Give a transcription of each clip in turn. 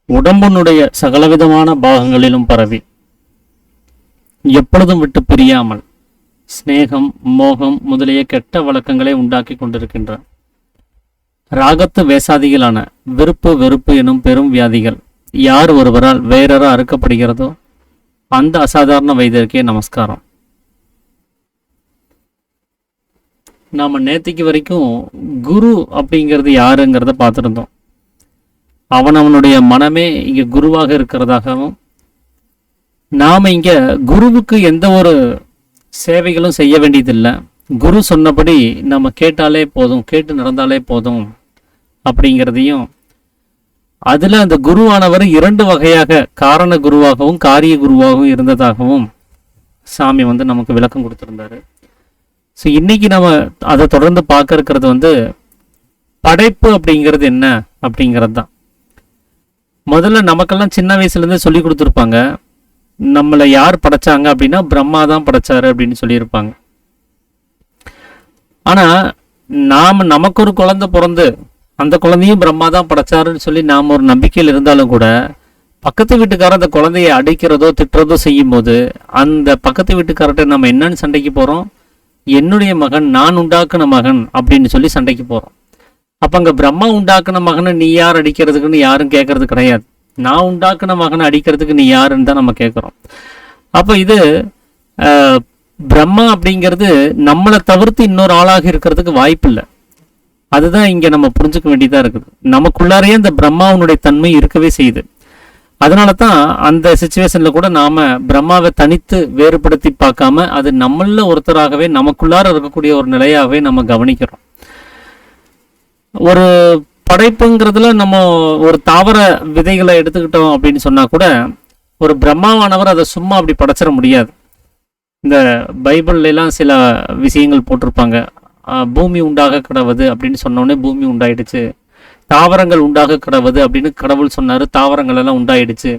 உடம்பினுடைய சகலவிதமான பாகங்களிலும் பரவி எப்பொழுதும் விட்டு பிரியாமல் சிநேகம், மோகம் முதலிய கெட்ட வழக்கங்களை உண்டாக்கி கொண்டிருக்கின்றான். ராகத்து வேசாதிகளான விருப்பு வெறுப்பு எனும் பெரும் வியாதிகள் யார் ஒருவரால் வேறற அறுக்கப்படுகிறதோ அந்த அசாதாரண வைத்தியருக்கே நமஸ்காரம். நாம நேத்திக்கு வரைக்கும் குரு அப்படிங்கிறது யாருங்கிறத பார்த்துருந்தோம். அவனுடைய மனமே இங்க குருவாக இருக்கிறதாகவும், நாம இங்க குருவுக்கு எந்த ஒரு சேவைகளும் செய்ய வேண்டியதில்லை, குரு சொன்னபடி நம்ம கேட்டாலே போதும், கேட்டு நடந்தாலே போதும் அப்படிங்கிறதையும், அதுல அந்த குருவானவர் 2 வகையாக காரண குருவாகவும் காரிய குருவாகவும் இருந்ததாகவும் சாமி நமக்கு விளக்கம் கொடுத்திருந்தாரு. ஸோ இன்னைக்கு நம்ம அதை தொடர்ந்து பார்க்க இருக்கிறது படைப்பு அப்படிங்கிறது என்ன அப்படிங்கிறது தான். முதல்ல நமக்கெல்லாம் சின்ன வயசுலேருந்தே சொல்லி கொடுத்துருப்பாங்க, நம்மளை யார் படைச்சாங்க அப்படின்னா பிரம்மா தான் படைச்சாரு அப்படின்னு சொல்லியிருப்பாங்க. ஆனால் நமக்கு ஒரு குழந்தை பிறந்து அந்த குழந்தையும் பிரம்மா தான் படைச்சாருன்னு சொல்லி நாம் ஒரு நம்பிக்கையில் இருந்தாலும் கூட, பக்கத்து வீட்டுக்காரர் அந்த குழந்தைய அடிக்கிறதோ திட்டுறதோ செய்யும் போது அந்த பக்கத்து வீட்டுக்காரர்கிட்ட நம்ம என்னன்னு சண்டைக்கு போகிறோம், என்னுடைய மகன், நான் உண்டாக்குன மகன் அப்படின்னு சொல்லி சண்டைக்கு போகிறோம். அப்போ அங்கே பிரம்மா உண்டாக்குன மகனை நீ யார் அடிக்கிறதுக்குன்னு யாரும் கேட்கறது கிடையாது. நான் உண்டாக்குன மகனை அடிக்கிறதுக்கு நீ யாருன்னு தான் நம்ம கேட்குறோம். அப்போ இது பிரம்மா அப்படிங்கிறது நம்மளை தவிர்த்து இன்னொரு ஆளாக இருக்கிறதுக்கு வாய்ப்பு இல்லை. அதுதான் இங்கே நம்ம புரிஞ்சுக்க வேண்டியதாக இருக்குது. நமக்குள்ளாரையே அந்த பிரம்மாவனுடைய தன்மை இருக்கவே செய்யுது. அதனால தான் அந்த சிச்சுவேஷனில் கூட நாம் பிரம்மாவை தனித்து வேறுபடுத்தி பார்க்காம அது நம்மள ஒருத்தராகவே நமக்குள்ளார இருக்கக்கூடிய ஒரு நிலையாகவே நம்ம கவனிக்கிறோம். ஒரு படைப்புங்கிறதுல நம்ம ஒரு தாவர விதைகளை எடுத்துக்கிட்டோம் அப்படின்னு சொன்னால் கூட ஒரு பிரம்மாவானவர் அதை சும்மா அப்படி படைச்சிட முடியாது. இந்த பைபிள்லாம் சில விஷயங்கள் போட்டிருப்பாங்க, பூமி உண்டாக கிடவது அப்படின்னு சொன்னோடனே பூமி உண்டாயிடுச்சு, தாவரங்கள் உண்டாக கிடவது அப்படின்னு கடவுள் சொன்னார், தாவரங்கள் எல்லாம் உண்டாயிடுச்சு.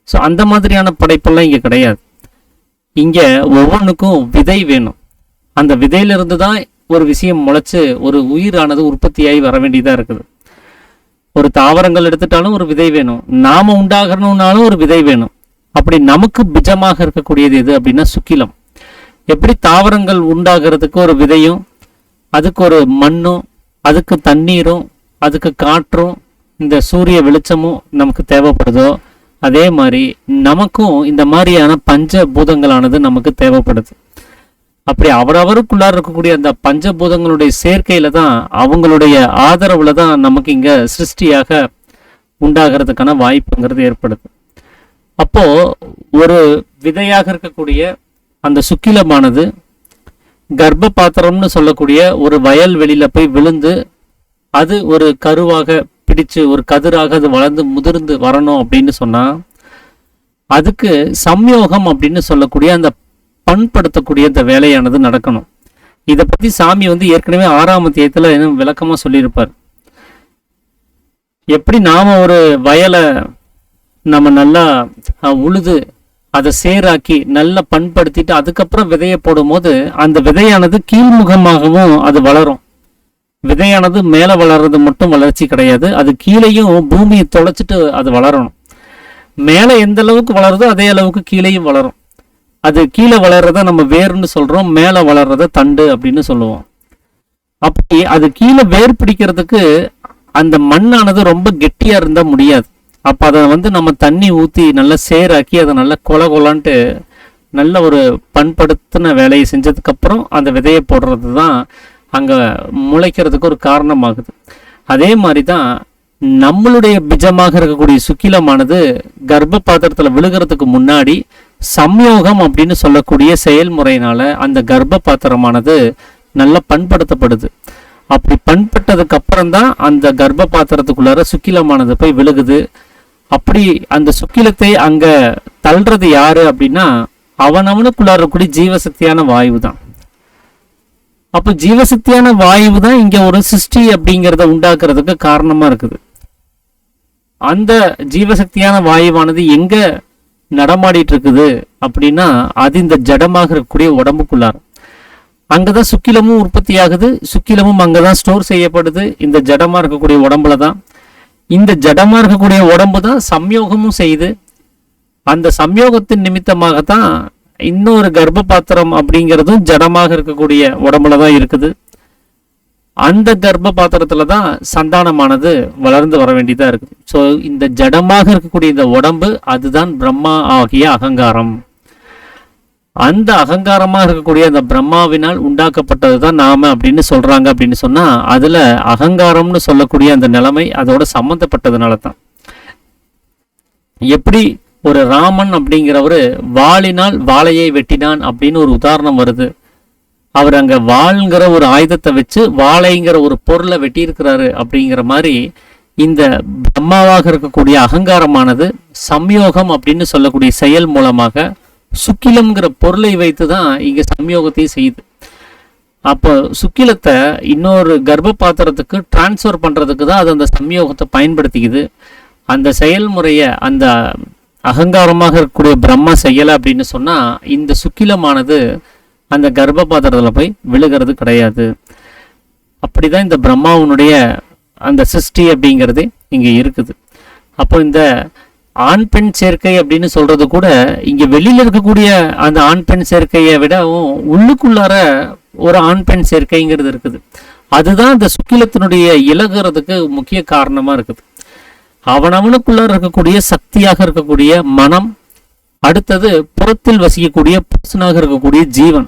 ஸோ அந்த மாதிரியான படைப்பெல்லாம் இங்கே கிடையாது. இங்கே ஒவ்வொன்றுக்கும் விதை வேணும். அந்த விதையிலிருந்து தான் ஒரு விஷயம் முளைச்சு ஒரு உயிரானது உற்பத்தியாகி வர வேண்டியதாக இருக்குது. ஒரு தாவரங்கள் எடுத்துட்டாலும் ஒரு விதை வேணும், நாம உண்டாகணும்னாலும் ஒரு விதை வேணும். அப்படி நமக்கு பிஜமாக இருக்கக்கூடியது எது அப்படின்னா சுக்கிலம். எப்படி தாவரங்கள் உண்டாகிறதுக்கு ஒரு விதையும், அதுக்கு ஒரு மண்ணும், அதுக்கு தண்ணீரும், அதுக்கு காற்றும், இந்த சூரிய வெளிச்சமும் நமக்கு தேவைப்படுதோ, அதே மாதிரி நமக்கும் இந்த மாதிரியான பஞ்சபூதங்களானது நமக்கு தேவைப்படுது. அப்படி அவரவருக்குள்ளார இருக்கக்கூடிய அந்த பஞ்சபூதங்களுடைய சேர்க்கையில தான், அவங்களுடைய ஆதரவுல தான் நமக்கு இங்க சிருஷ்டியாக உண்டாகிறதுக்கான வாய்ப்புங்கிறது ஏற்படுது. அப்போ ஒரு விதையாக இருக்கக்கூடிய அந்த சுக்கிலமானது கர்ப்ப பாத்திரம்னு சொல்லக்கூடிய ஒரு வயல் வெளியில போய் விழுந்து அது ஒரு கருவாக பிடிச்சு ஒரு கதிராக அது வளர்ந்து முதிர்ந்து வரணும் அப்படின்னு சொன்னா, அதுக்கு சம்யோகம் அப்படின்னு சொல்லக்கூடிய அந்த பண்படுத்தக்கூடிய அந்த வேலையானது நடக்கணும். இதை பத்தி சாமி ஏற்கனவே 6ஆம் அத்தியாயத்துல விளக்கமா சொல்லியிருப்பார். எப்படி நாம ஒரு வயலை நம்ம நல்லா உழுது அதை சேராக்கி நல்லா பண்படுத்திட்டு அதுக்கப்புறம் விதையை போடும் போது அந்த விதையானது கீழ்முகமாகவும் அது வளரும். விதையானது மேலே வளர்றது மட்டும் வளர்ச்சி கிடையாது, அது கீழேயும் பூமியை தொலைச்சிட்டு அது வளரணும். மேலே எந்த அளவுக்கு வளருதோ அதே அளவுக்கு கீழேயும் வளரும். அது கீழே வளர்றத நம்ம வேர்னு சொல்றோம், மேலே வளர்றத தண்டு அப்படின்னு சொல்லுவோம். அப்படி அது கீழே வேர் பிடிக்கிறதுக்கு அந்த மண்ணானது ரொம்ப கெட்டியா இருந்தா முடியாது. அப்போ அதை நம்ம தண்ணி ஊற்றி நல்லா சேராக்கி அதை நல்லா கொலான்ட்டு நல்ல ஒரு பண்படுத்தின வேலையை செஞ்சதுக்கப்புறம் அந்த விதையை போடுறது தான் அங்கே முளைக்கிறதுக்கு ஒரு காரணமாகுது. அதே மாதிரி தான் நம்மளுடைய பிஜமாக இருக்கக்கூடிய சுக்கிலமானது கர்ப்ப பாத்திரத்தில் விழுகிறதுக்கு முன்னாடி சம்யோகம் அப்படின்னு சொல்லக்கூடிய செயல்முறையினால அந்த கர்ப்ப பாத்திரமானது நல்லா பண்படுத்தப்படுது. அப்படி பண்பட்டதுக்கு அப்புறம் தான் அந்த கர்ப்ப பாத்திரத்துக்குள்ளார சுக்கிலமானது போய் விழுகுது. அப்படி அந்த சுக்கிலத்தை அங்க தள்ளுறது யாரு அப்படின்னா அவனுக்குள்ளார இருக்கக்கூடிய ஜீவசக்தியான வாயு தான். அப்போ ஜீவசக்தியான வாயு தான் இங்க ஒரு சிருஷ்டி அப்படிங்கிறத உண்டாக்குறதுக்கு காரணமா இருக்குது. அந்த ஜீவசக்தியான வாயுவானது எங்க நடமாடிட்டு இருக்குது அப்படின்னா அது இந்த ஜடமாக இருக்கக்கூடிய உடம்புக்குள்ளார. அங்கதான் சுக்கிலமும் உற்பத்தி ஆகுது, சுக்கிலமும் அங்கதான் ஸ்டோர் செய்யப்படுது, இந்த ஜடமா இருக்கக்கூடிய உடம்புல தான். இந்த ஜடமா இருக்கக்கூடிய உடம்பு தான் சம்யோகமும் செய்யுது. அந்த சம்யோகத்தின் நிமித்தமாகத்தான் இன்னொரு கர்ப்ப பாத்திரம் அப்படிங்கிறதும் ஜடமாக இருக்கக்கூடிய உடம்புல தான் இருக்குது. அந்த கர்ப்ப பாத்திரத்துல தான் சந்தானமானது வளர்ந்து வர வேண்டியதா இருக்குது. ஸோ இந்த ஜடமாக இருக்கக்கூடிய இந்த உடம்பு அதுதான் பிரம்மா ஆகிய அகங்காரம். அந்த அகங்காரமாக இருக்கக்கூடிய அந்த பிரம்மாவினால் உண்டாக்கப்பட்டது தான் நாம அப்படின்னு சொல்றாங்க. அப்படின்னு சொன்னா அதுல அகங்காரம்னு சொல்லக்கூடிய அந்த நிலைமை அதோட சம்பந்தப்பட்டதுனால தான். எப்படி ஒரு ராமன் அப்படிங்கிறவரு வாளினால் வாளையை வெட்டினான் அப்படின்னு ஒரு உதாரணம் வருது. அவர் அங்க வாள்ங்கிற ஒரு ஆயுதத்தை வச்சு வாளைங்கிற ஒரு பொருளை வெட்டியிருக்கிறாரு. அப்படிங்கிற மாதிரி இந்த பிரம்மாவாக இருக்கக்கூடிய அகங்காரமானது சம்யோகம் அப்படின்னு சொல்லக்கூடிய செயல் மூலமாக சுக்கிலம்ங்கிற பொருளை வைத்து தான் இங்க சம்யோகத்தையும் செய்யுது. அப்போ சுக்கிலத்தை இன்னொரு கர்ப்ப பாத்திரத்துக்கு டிரான்ஸ்ஃபர் பண்றதுக்கு தான் அது அந்த சம்யோகத்தை பயன்படுத்திக்குது. அந்த செயல்முறையை அந்த அகங்காரமாக இருக்கக்கூடிய பிரம்மா செய்யலை அப்படின்னு சொன்னா இந்த சுக்கிலமானது அந்த கர்ப்ப பாத்திரத்தில் போய் விழுகிறது கிடையாது. அப்படிதான் இந்த பிரம்மாவனுடைய அந்த சிருஷ்டி அப்படிங்கிறது இங்க இருக்குது. அப்போ இந்த ஆண் பெண் சேர்க்கை அப்படின்னு சொல்றது கூட இங்க வெளியில இருக்கக்கூடிய அந்த ஆண் பெண் சேர்க்கையை விடவும் உள்ளுக்குள்ளார ஒரு ஆண் பெண் சேர்க்கைங்கிறது இருக்குது. அதுதான் இந்த சுக்கிலத்தினுடைய இலகுறதுக்கு முக்கிய காரணமா இருக்குது. அவனவனுக்குள்ளார இருக்கக்கூடிய சக்தியாக இருக்கக்கூடிய மனம், அடுத்தது புறத்தில் வசிக்கக்கூடிய புருஷனாக இருக்கக்கூடிய ஜீவன்,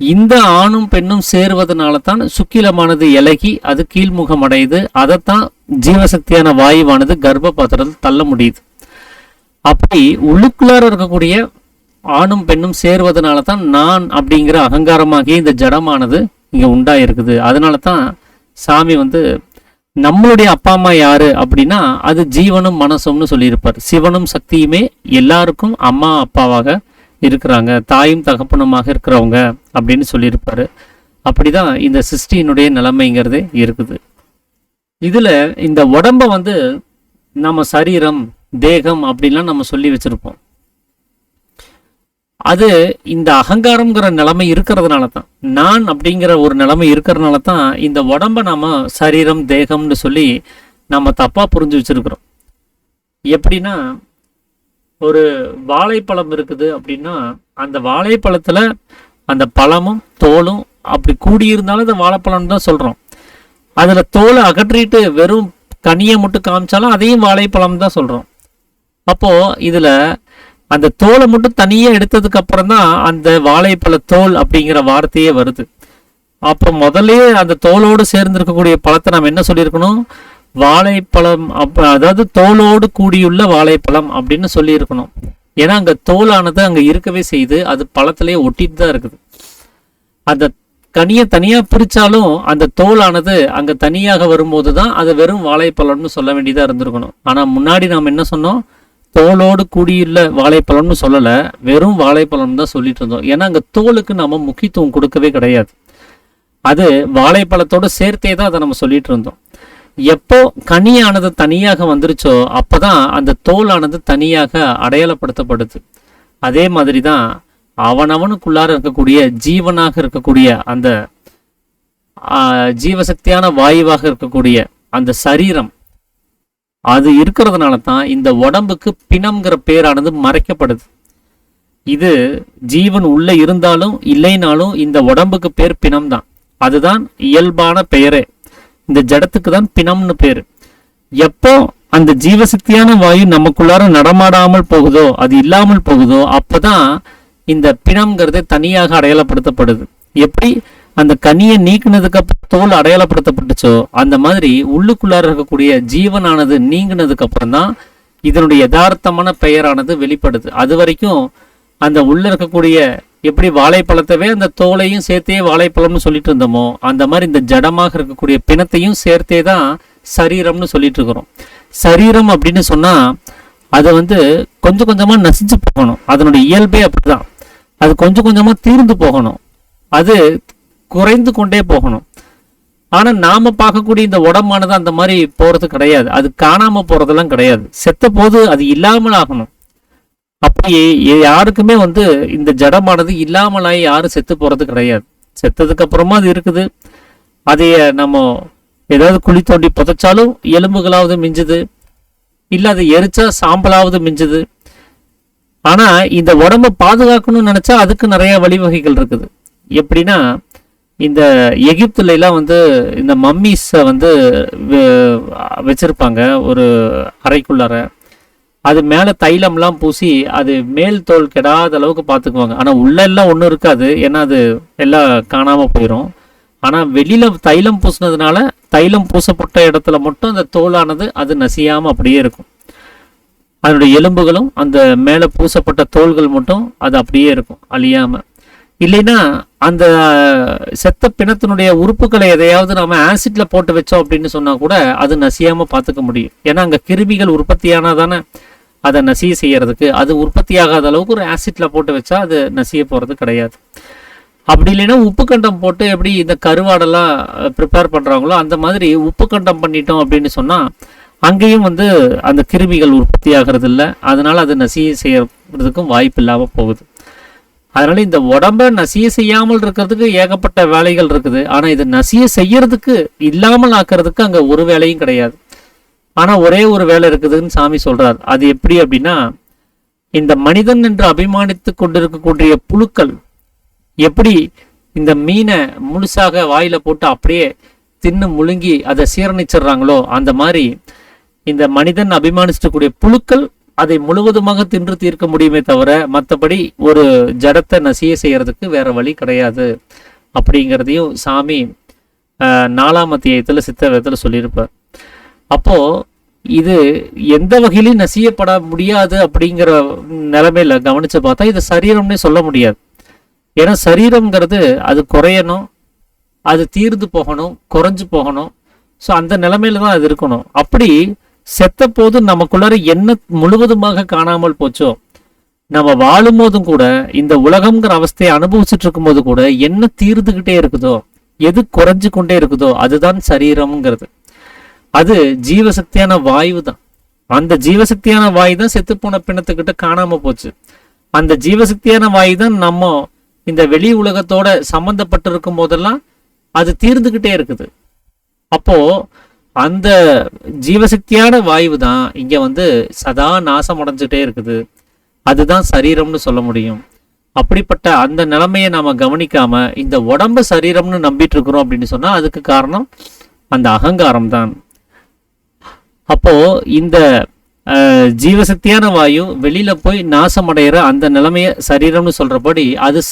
இந்த ஆணும் பெண்ணும் சேருவதனால தான் சுக்கிலமானது இலகி அது கீழ்முகம் அடையுது. அதைத்தான் ஜீவசக்தியான வாயுவானது கர்ப்ப பாத்திரத்தில் தள்ள முடியுது. அப்படி உள்ளுக்குள்ளார இருக்கக்கூடிய ஆணும் பெண்ணும் சேருவதனால தான் நான் அப்படிங்கிற அகங்காரமாகிய இந்த ஜடமானது இங்க உண்டாயிருக்குது. அதனால தான் சாமி நம்மளுடைய அப்பா அம்மா யாரு அப்படின்னா அது ஜீவனும் மனசும்னு சொல்லியிருப்பார். சிவனும் சக்தியுமே எல்லாருக்கும் அம்மா அப்பாவாக இருக்கிறாங்க, தாயும் தகப்பனுமாக இருக்கிறவங்க அப்படின்னு சொல்லியிருப்பாரு. அப்படிதான் இந்த சிருஷ்டியினுடைய நிலைமைங்கிறது இருக்குது. இதுல இந்த உடம்ப நம்ம சரீரம் தேகம் அப்படின்லாம் நம்ம சொல்லி வச்சிருப்போம். அது இந்த அகங்காரம்ங்கிற நிலைமை இருக்கிறதுனால தான், நான் அப்படிங்கிற ஒரு நிலைமை இருக்கிறதுனால தான் இந்த உடம்ப நாம சரீரம் தேகம்னு சொல்லி நம்ம தப்பா புரிஞ்சு வச்சிருக்கிறோம். எப்படின்னா ஒரு வாழைப்பழம் இருக்குது அப்படின்னா அந்த வாழைப்பழத்துல அந்த பழமும் தோலும் அப்படி கூடியிருந்தாலும் அந்த வாழைப்பழம் தான் சொல்றோம். அதுல தோலை அகற்றிட்டு வெறும் கனியை மட்டும் காமிச்சாலும் அதையும் வாழைப்பழம் தான் சொல்றோம். அப்போ இதுல அந்த தோலை மட்டும் தனியா எடுத்ததுக்கு அப்புறம் தான் அந்த வாழைப்பழ தோல் அப்படிங்கிற வார்த்தையே வருது. அப்போ முதல்ல அந்த தோலோடு சேர்ந்து இருக்கக்கூடிய பழத்தை நம்ம என்ன சொல்லியிருக்கணும், வாழைப்பழம் அதாவது தோலோடு கூடியுள்ள வாழைப்பழம் அப்படின்னு சொல்லி இருக்கணும். ஏன்னா அங்க தோலானது அங்க இருக்கவே செய்யுது, அது பழத்திலேயே ஒட்டிட்டு தான் இருக்குது. அந்த கனியை தனியா பிரிச்சாலும் அந்த தோலானது அங்க தனியாக வரும்போது தான் அது வெறும் வாழைப்பழம்னு சொல்ல வேண்டியதா இருந்திருக்கணும். ஆனா முன்னாடி நாம் என்ன சொன்னோம், தோலோடு கூடியுள்ள வாழைப்பழம்னு சொல்லல, வெறும் வாழைப்பழம் தான் சொல்லிட்டு இருந்தோம். ஏன்னா அங்க தோலுக்கு நம்ம முக்கியத்துவம் கொடுக்கவே கிடையாது, அது வாழைப்பழத்தோடு சேர்த்தே தான் அதை நம்ம சொல்லிட்டு இருந்தோம். எப்போ கனியானது தனியாக வந்துருச்சோ அப்பதான் அந்த தோலானது தனியாக அடையாளப்படுத்தப்படுது. அதே மாதிரி தான் அவனவனுக்குள்ளார இருக்கக்கூடிய ஜீவனாக இருக்கக்கூடிய அந்த ஜீவசக்தியான வாயுவாக இருக்கக்கூடிய அந்த சரீரம் அது இருக்கிறதுனால தான் இந்த உடம்புக்கு பிணம்ங்கிற பேரானது மறைக்கப்படுது. இது ஜீவன் உள்ள இருந்தாலும் இல்லைனாலும் இந்த உடம்புக்கு பேர் பிணம் தான். அதுதான் இயல்பான பெயரே. இந்த ஜடத்துக்கு தான் பிணம்னு பேரு. எப்போ அந்த ஜீவசக்தியான வாயு நமக்குள்ளார நடமாடாமல் போகுதோ, அது இல்லாமல் போகுதோ, அப்பதான் இந்த பிணம்ங்கிறதே தனியாக அடையாளப்படுத்தப்படுது. எப்படி அந்த கனியை நீக்கினதுக்கு அப்புறம் தோல் அடையாளப்படுத்தப்பட்டுச்சோ அந்த மாதிரி உள்ளுக்குள்ளார இருக்கக்கூடிய ஜீவனானது நீங்கினதுக்கு அப்புறம் தான் இதனுடைய யதார்த்தமான பெயரானது வெளிப்படுது. அது வரைக்கும் அந்த உள்ள இருக்கக்கூடிய எப்படி வாழைப்பழத்தவே அந்த தோலையும் சேர்த்தே வாழைப்பழம்னு சொல்லிட்டு இருந்தோமோ அந்த மாதிரி இந்த ஜடமாக இருக்கக்கூடிய பிணத்தையும் சேர்த்தே தான் சரீரம்னு சொல்லிட்டு இருக்கிறோம். சரீரம் அப்படின்னு சொன்னா அது கொஞ்சம் கொஞ்சமா நசிச்சு போகணும். அதனுடைய இயல்பே அப்படிதான். அது கொஞ்சம் கொஞ்சமா தீர்ந்து போகணும், அது குறைந்து கொண்டே போகணும். ஆனா நாம பார்க்கக்கூடிய இந்த உடம்பானது அந்த மாதிரி போறது கிடையாது, அது காணாம போறதெல்லாம் கிடையாது. செத்த போது அது இல்லாமல் ஆகணும். அப்படி யாருக்குமே இந்த ஜடமானது இல்லாமலாய் யாரும் செத்து போறது கிடையாது. செத்ததுக்கு அப்புறமா அது இருக்குது, அதைய நம்ம ஏதாவது குழி தோண்டி புதைச்சாலும் எலும்புகளாவது மிஞ்சுது, இல்லை அதை எரிச்சா சாம்பலாவது மிஞ்சுது. ஆனா இந்த உடம்ப பாதுகாக்கணும்னு நினைச்சா அதுக்கு நிறைய வழிவகைகள் இருக்குது. எப்படின்னா, இந்த எகிப்துல எல்லாம் இந்த மம்மீஸை வச்சிருப்பாங்க ஒரு அறைக்குள்ளார. அது மேலே தைலம்லாம் பூசி அது மேல் தோல் கெடாத அளவுக்கு பார்த்துக்குவாங்க. ஆனால் உள்ள எல்லாம் ஒன்றும் இருக்காது, ஏன்னா அது எல்லாம் காணாமல் போயிடும். ஆனால் வெளியில் தைலம் பூசினதுனால தைலம் பூசப்பட்ட இடத்துல மட்டும் அந்த தோலானது அது நசியாமல் அப்படியே இருக்கும். அதனுடைய எலும்புகளும் அந்த மேலே பூசப்பட்ட தோள்கள் மட்டும் அது அப்படியே இருக்கும், அழியாமல். இல்லைன்னா அந்த செத்த பிணத்தினுடைய உறுப்புகளை எதையாவது நம்ம ஆசிட்ல போட்டு வச்சோம் அப்படின்னு சொன்னா கூட அது நசியாம பார்த்துக்க முடியும். ஏன்னா அங்கே கிருமிகள் உற்பத்தியானதானே அதை நசிய செய்யறதுக்கு. அது உற்பத்தி ஆகாத அளவுக்கு ஒரு ஆசிட்ல போட்டு வச்சா அது நசிய போறது கிடையாது. அப்படி இல்லைன்னா உப்பு கண்டம் போட்டு எப்படி இந்த கருவாடெல்லாம் ப்ரிப்பேர் பண்றாங்களோ அந்த மாதிரி உப்பு கண்டம் பண்ணிட்டோம் அப்படின்னு சொன்னா அங்கேயும் அந்த கிருமிகள் உற்பத்தி ஆகிறது இல்லை. அதனால அது நசிய செய்யறதுக்கும் வாய்ப்பு இல்லாமல் போகுது. அதனால இந்த உடம்ப நசிய செய்யாமல் இருக்கிறதுக்கு ஏகப்பட்ட வேலைகள் இருக்குது. ஆனா இது நசிய செய்யறதுக்கு இல்லாமல் ஆக்கிறதுக்கு அங்க ஒரு வேலையும் கிடையாது. ஆனா ஒரே ஒரு வேலை இருக்குதுன்னு சாமி சொல்றார். அது எப்படி அப்படின்னா, இந்த மனிதன் என்று அபிமானித்து கொண்டிருக்கக்கூடிய புழுக்கள் எப்படி இந்த மீனை முழுசாக வாயில போட்டு அப்படியே தின்னு முழுங்கி அதை சீரணிச்சிடுறாங்களோ, அந்த மாதிரி இந்த மனிதன் அபிமானிச்சிடக்கூடிய புழுக்கள் அதை முழுவதுமாக தின்று தீர்க்க முடியுமே தவிர மற்றபடி ஒரு ஜடத்தை நசிய செய்யறதுக்கு வேற வழி கிடையாது அப்படிங்கிறதையும் சாமி 4ஆம் அத்தியாயத்தில் சித்தவேதத்தில் சொல்லியிருப்பார். அப்போ இது எந்த வகையிலும் நசியப்பட முடியாது அப்படிங்கிற நிலைமையில கவனிச்சு பார்த்தா இது சரீரம்னே சொல்ல முடியாது. ஏன்னா சரீரம்ங்கிறது அது குறையணும், அது தீர்ந்து போகணும், குறைஞ்சு போகணும். ஸோ அந்த நிலைமையில தான் அது இருக்கணும். அப்படி செத்த போது நமக்குள்ளார என்ன முழுவதுமாக காணாமல் போச்சோ, நம்ம வாழும் போதும் கூட இந்த உலகம்ங்கிற அவஸ்தையை அனுபவிச்சுட்டு இருக்கும் போது கூட என்ன தீர்ந்துகிட்டே இருக்குதோ, எது குறைஞ்சு கொண்டே இருக்குதோ அதுதான் சரீரம்ங்கிறது. அது ஜீவசக்தியான வாயு தான். அந்த ஜீவசக்தியான வாயு தான் செத்து போன பிணத்துக்கிட்ட காணாம போச்சு. அந்த ஜீவசக்தியான வாயு தான் நம்ம இந்த வெளி உலகத்தோட சம்பந்தப்பட்டு இருக்கும் போதெல்லாம் அது தீர்ந்துகிட்டே இருக்குது. அப்போ அந்த ஜீவசக்தியான வாயு தான் இங்க சதா நாசம் அடைஞ்சுட்டே இருக்குது. அதுதான் சரீரம்னு சொல்ல முடியும். அப்படிப்பட்ட அந்த நிலைமையை நாம கவனிக்காம இந்த உடம்ப சரீரம்னு நம்பிட்டு இருக்கிறோம் அப்படின்னு சொன்னா அதுக்கு காரணம் அந்த அகங்காரம் தான். அப்போ இந்த ஜீவசக்தியான வாயு வெளியில போய் நாசம் அடைகிற அந்த நிலைமையை சரீரம்னு சொல்றபடி அது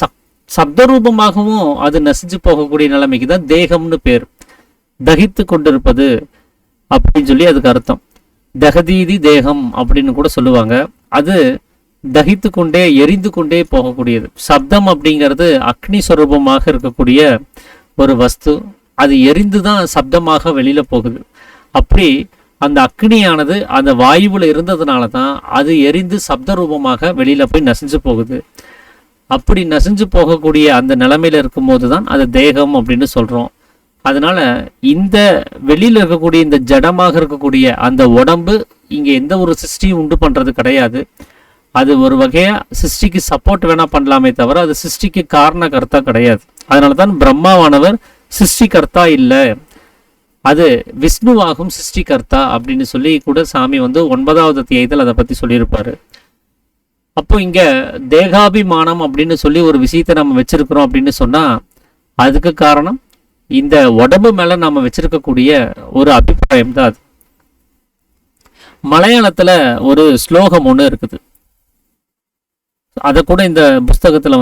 சப்த ரூபமாகவும் அது நசிஞ்சு போகக்கூடிய நிலைமைக்கு தான் தேகம்னு பேர். தகித்து கொண்டிருப்பது அப்படின்னு சொல்லி அதுக்கு அர்த்தம். தகதீதி தேகம் அப்படின்னு கூட சொல்லுவாங்க. அது தகித்து கொண்டே எரிந்து கொண்டே போகக்கூடியது. சப்தம் அப்படிங்கிறது அக்னி ஸ்வரூபமாக இருக்கக்கூடிய ஒரு வஸ்து. அது எரிந்து தான் சப்தமாக வெளியில போகுது. அப்படி அந்த அக்னியானது அந்த வாயுவில் இருந்ததுனால தான் அது எரிந்து சப்த ரூபமாக வெளியில போய் நசிஞ்சு போகுது. அப்படி நசிஞ்சு போகக்கூடிய அந்த நிலைமையில இருக்கும்போது தான் அது தேகம் அப்படின்னு சொல்றோம். அதனால இந்த வெளியில இருக்கக்கூடிய இந்த ஜடமாக இருக்கக்கூடிய அந்த உடம்பு இங்க எந்த ஒரு சிருஷ்டியும் உண்டு பண்றது கிடையாது. அது ஒரு வகையா சிருஷ்டிக்கு சப்போர்ட் வேணா பண்ணலாமே தவிர அது சிருஷ்டிக்கு காரண கர்த்தா கிடையாது. அதனாலதான் பிரம்மாவானவர் சிருஷ்டிகர்த்தா இல்லை, அது விஷ்ணுவாகும் சிருஷ்டிகர்த்தா அப்படின்னு சொல்லி கூட சாமி 9வது அத்தியாயத்தில் அதை பத்தி சொல்லியிருப்பாரு. அப்போ இங்க தேகாபிமானம் அப்படின்னு சொல்லி ஒரு விஷயத்தை நம்ம வச்சிருக்கிறோம் அப்படின்னு சொன்னா அதுக்கு காரணம் இந்த உடம்பு மேல நாம வச்சிருக்கக்கூடிய ஒரு அபிப்பிராயம் தான் அது. மலையாளத்துல ஒரு ஸ்லோகம் ஒண்ணு இருக்குது. அதை கூட இந்த புஸ்தகத்துல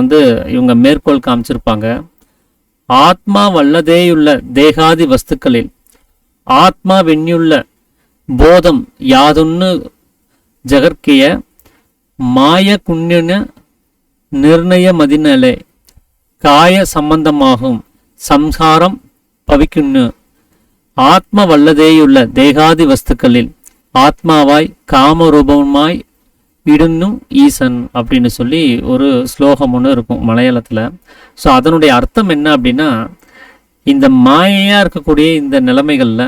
இவங்க மேற்கோள் காமிச்சிருப்பாங்க. ஆத்மா வல்லதேயுள்ள தேகாதி வஸ்துக்களில் ஆத்மா வெண்ணுள்ள போதம் யாதொன்னு ஜகற்கிய மாய குண்யன நிர்ணய மதினலே காய சம்பந்தமாகும் சம்சாரம் பவிக்குன்னு. ஆத்ம வல்லதேயுள்ள தேகாதி வஸ்துக்களில் ஆத்மாவாய் காமரூபமாய் இடுன்னும் ஈசன் அப்படின்னு சொல்லி ஒரு ஸ்லோகம் ஒன்று இருக்கும் மலையாளத்துல. ஸோ அதனுடைய அர்த்தம் என்ன அப்படின்னா, இந்த மாயையா இருக்கக்கூடிய இந்த நிலைமைகள்ல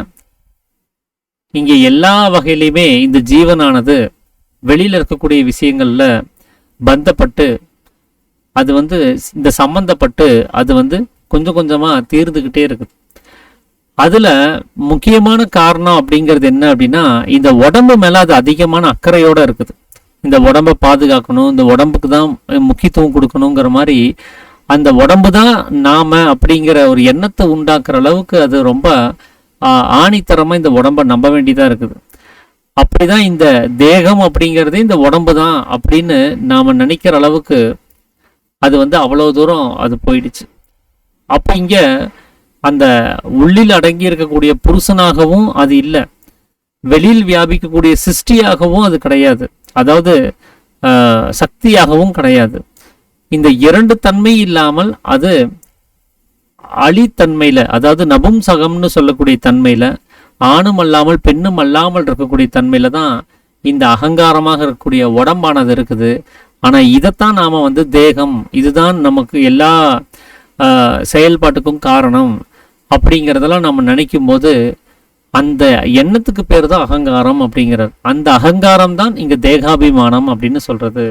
இங்க எல்லா வகையிலையுமே இந்த ஜீவனானது வெளியில இருக்கக்கூடிய விஷயங்கள்ல பந்தப்பட்டு அது இந்த சம்பந்தப்பட்டு அது கொஞ்சம் கொஞ்சமா தீர்ந்துகிட்டே இருக்குது. அதுல முக்கியமான காரணம் அப்படிங்கிறது என்ன அப்படின்னா, இந்த உடம்பு மேல அது அதிகமான அக்கறையோட இருக்குது. இந்த உடம்பை பாதுகாக்கணும், இந்த உடம்புக்கு தான் முக்கியத்துவம் கொடுக்கணுங்கிற மாதிரி அந்த உடம்பு தான் நாம அப்படிங்கிற ஒரு எண்ணத்தை உண்டாக்குற அளவுக்கு அது ரொம்ப ஆணித்தரமா இந்த உடம்பை நம்ப வேண்டியதா இருக்குது. அப்படிதான் இந்த தேகம் அப்படிங்கிறது இந்த உடம்பு தான் அப்படின்னு நாம நினைக்கிற அளவுக்கு அது அவ்வளவு தூரம் அது போயிடுச்சு. அப்ப இங்க அந்த உள்ளில் அடங்கி இருக்கக்கூடிய புருஷனாகவும் அது இல்லை, வெளியில் வியாபிக்கக்கூடிய சிருஷ்டியாகவும் அது கிடையாது, அதாவது சக்தியாகவும் கிடையாது. இந்த இரண்டு தன்மை இல்லாமல் அது அழித்தன்மையில, அதாவது நபும்சகம்னு சொல்லக்கூடிய தன்மையில, ஆணும் அல்லாமல் பெண்ணும் அல்லாமல் இருக்கக்கூடிய தன்மையில தான் இந்த அகங்காரமாக இருக்கக்கூடிய உடம்பானது இருக்குது. ஆனா இதைத்தான் நாம தேகம், இதுதான் நமக்கு எல்லா செயல்பாட்டுக்கும் காரணம் அப்படிங்கிறதெல்லாம் நம்ம நினைக்கும் போது அந்த எண்ணத்துக்கு பேர் தான் அகங்காரம் அப்படிங்கிறது. அந்த அகங்காரம் தான் இங்க தேகாபிமானம் அப்படின்னு சொல்றது.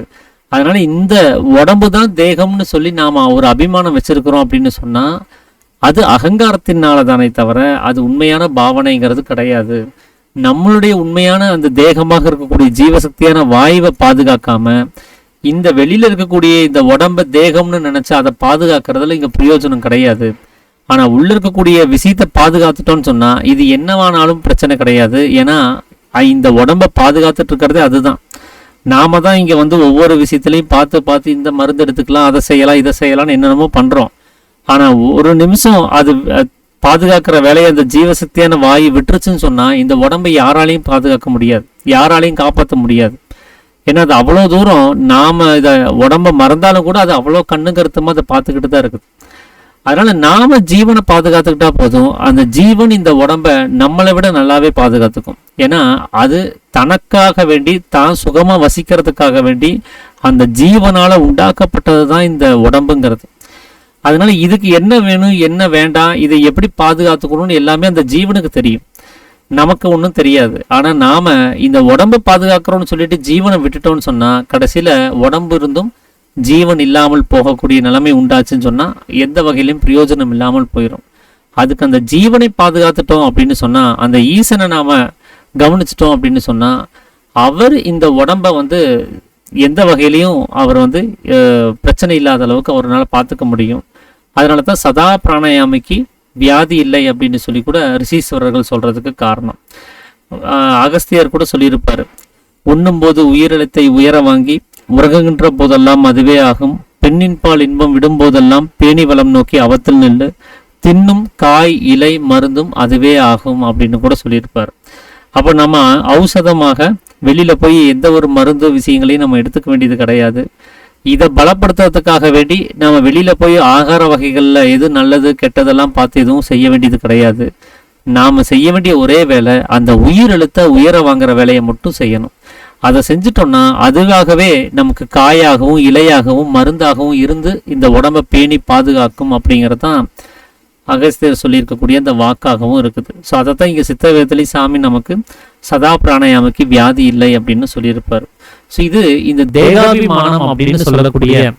அதனால இந்த உடம்பு தான் தேகம்னு சொல்லி நாம ஒரு அபிமானம் வச்சிருக்கிறோம் அப்படின்னு சொன்னா அது அகங்காரத்தினால தானே தவிர அது உண்மையான பாவனைங்கிறது கிடையாது. நம்மளுடைய உண்மையான அந்த தேகமாக இருக்கக்கூடிய ஜீவசக்தியான வாயுவை பாதுகாக்காம இந்த வெளியில இருக்கக்கூடிய இந்த உடம்பை தேகம்னு நினைச்சு அதை பாதுகாக்கிறதுல இங்க பிரயோஜனம் கிடையாது. ஆனா உள்ள இருக்கக்கூடிய விஷயத்தை பாதுகாத்துட்டோம்னு சொன்னா இது என்னவானாலும் பிரச்சனை கிடையாது. ஏன்னா இந்த உடம்பை பாதுகாத்துட்டு இருக்கிறதே அதுதான். நாம தான் இங்க ஒவ்வொரு விஷயத்திலையும் பார்த்து இந்த மருந்து எடுத்துக்கலாம், அதை செய்யலாம், இதை செய்யலாம்னு என்னென்னமோ பண்றோம். ஆனா ஒரு நிமிஷம் அது பாதுகாக்கிற வேலையை அந்த ஜீவசக்தியான வாயு விட்டுருச்சுன்னு சொன்னா இந்த உடம்பை யாராலையும் பாதுகாக்க முடியாது, யாராலையும் காப்பாற்ற முடியாது. ஏன்னா அது அவ்வளோ தூரம் நாம இதை உடம்ப மறந்தாலும் கூட அது அவ்வளோ கண்ணு கருத்துமா அதை பார்த்துக்கிட்டு தான் இருக்குது. அதனால நாம ஜீவனை பாதுகாத்துக்கிட்டா போதும், அந்த ஜீவன் இந்த உடம்ப நம்மளை விட நல்லாவே பாதுகாத்துக்கும். ஏன்னா அது தனக்காக வேண்டி தான் சுகமா வசிக்கிறதுக்காக வேண்டி அந்த ஜீவனால உண்டாக்கப்பட்டது தான் இந்த உடம்புங்கிறது. அதனால இதுக்கு என்ன வேணும் என்ன வேண்டாம், இதை எப்படி பாதுகாத்துக்கணும்னு எல்லாமே அந்த ஜீவனுக்கு தெரியும், நமக்கு ஒன்றும் தெரியாது. ஆனால் நாம இந்த உடம்பை பாதுகாக்கிறோம்னு சொல்லிட்டு ஜீவனை விட்டுட்டோம்னு சொன்னா கடைசியில உடம்பு இருந்தும் ஜீவன் இல்லாமல் போகக்கூடிய நிலைமை உண்டாச்சுன்னு சொன்னா எந்த வகையிலும் பிரயோஜனம் இல்லாமல் போயிடும். அதுக்கு அந்த ஜீவனை பாதுகாத்துட்டோம் அப்படின்னு சொன்னா, அந்த ஈசனை நாம கவனிச்சிட்டோம் அப்படின்னு சொன்னா அவர் இந்த உடம்பை எந்த வகையிலையும் அவர் பிரச்சனை இல்லாத அளவுக்கு அவரால் பார்த்துக்க முடியும். அதனால தான் சதா பிராணாயாமிக்கு வியாதி இல்லை அப்படின்னு சொல்லி கூட ரிஷீஸ்வரர்கள் சொல்றதுக்கு காரணம். அகஸ்தியர் கூட சொல்லியிருப்பாரு, உண்ணும் போது உயிரிழத்தை உயர வாங்கி உறங்குகின்ற போதெல்லாம் அதுவே ஆகும், பெண்ணின் பால் இன்பம் விடும் போதெல்லாம் பேணி வளம் நோக்கி அவத்தில் நின்று தின்னும் காய் இலை மருந்தும் அதுவே ஆகும் அப்படின்னு கூட சொல்லியிருப்பார். அப்போ நம்ம ஔஷதமாக வெளியில போய் எந்த ஒரு மருந்து விஷயங்களையும் நம்ம எடுத்துக்க வேண்டியது கிடையாது. இதை பலப்படுத்துறதுக்காக வேண்டி நம்ம வெளியில போய் ஆகார வகைகள்ல எது நல்லது கெட்டதெல்லாம் பார்த்து எதுவும் செய்ய வேண்டியது கிடையாது. நாம செய்ய வேண்டிய ஒரே வேலை அந்த உயிரெழுத்த உயர வாங்குற வேலையை மட்டும் செய்யணும். அதை செஞ்சிட்டோம்னா அதுவாகவே நமக்கு காயாகவும் இலையாகவும் மருந்தாகவும் இருந்து இந்த உடம்பை பேணி பாதுகாக்கும் அப்படிங்கிறது தான் அகஸ்தியர் சொல்லியிருக்கக்கூடிய அந்த வாக்காகவும் இருக்குது. ஸோ அதைத்தான் இங்கே சித்த வேதத்திலையும் சாமி நமக்கு சதா பிராணாயாமக்கு வியாதி இல்லை அப்படின்னு சொல்லியிருப்பார். ஸோ இது இந்த தேகாபிமானம் அப்படின்னு சொல்லக்கூடிய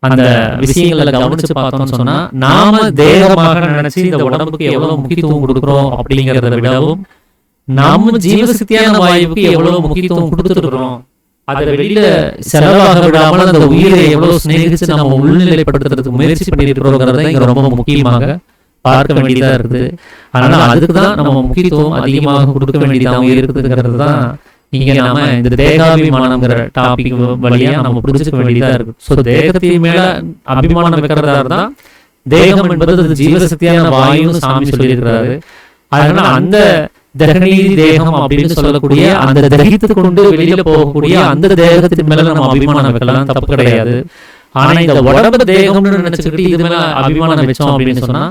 அந்த விஷயங்களை கவனிச்சு பார்த்தோம்னு சொன்னா நாம தேகமாக நினைச்சு இந்த உடம்புக்கு எவ்வளவு முக்கியத்துவம் கொடுக்குறோம் அப்படிங்கிறத விடவும் நம்ம ஜீவசக்தியான வாயுவுக்கு எவ்வளவு முக்கியத்துவம் கொடுத்துருக்கிறோம், அதை வெளியில செலவாக விடாமல் அந்த உயிரை எவ்வளவு சிநேகிச்சு நம்ம உள்நிலைப்படுத்துறதுக்கு முயற்சி பண்ணிருக்கிறோங்கிறத இங்க ரொம்ப முக்கியமாக பார்க்க வேண்டியதா இருக்குது. அதனால அதுக்குதான் நம்ம முக்கியத்துவம் அதிகமாக கொடுக்க வேண்டியதாக இருக்குதுங்கிறது தான் இங்க நாம இந்த தேகாபிமானம்ங்கிற டாபிக் வழியா நம்ம புரிஞ்சுக்க வேண்டியதா இருக்கு. ஸோ தேகத்தின் மேல அபிமானம் வைக்கிறதா இருந்தா தேகம் என்பது ஜீவசக்தியான வாயுன்னு சாமி சொல்லியிருக்கிறாரு. அதனால அந்த தகனீதி தேகம் அப்படின்னு சொல்லக்கூடிய அந்த தகித்து கொண்டு வெளியில போகக்கூடிய அந்த தேகத்தின் மேல நம்ம அபிமானம் வைக்கலாம், தப்பு கிடையாது. ஆனா இந்த உடம்பு தேகம்னு நினைச்சுக்கிட்டு இது மேல அபிமானம் வச்சோம் அப்படின்னு சொன்னா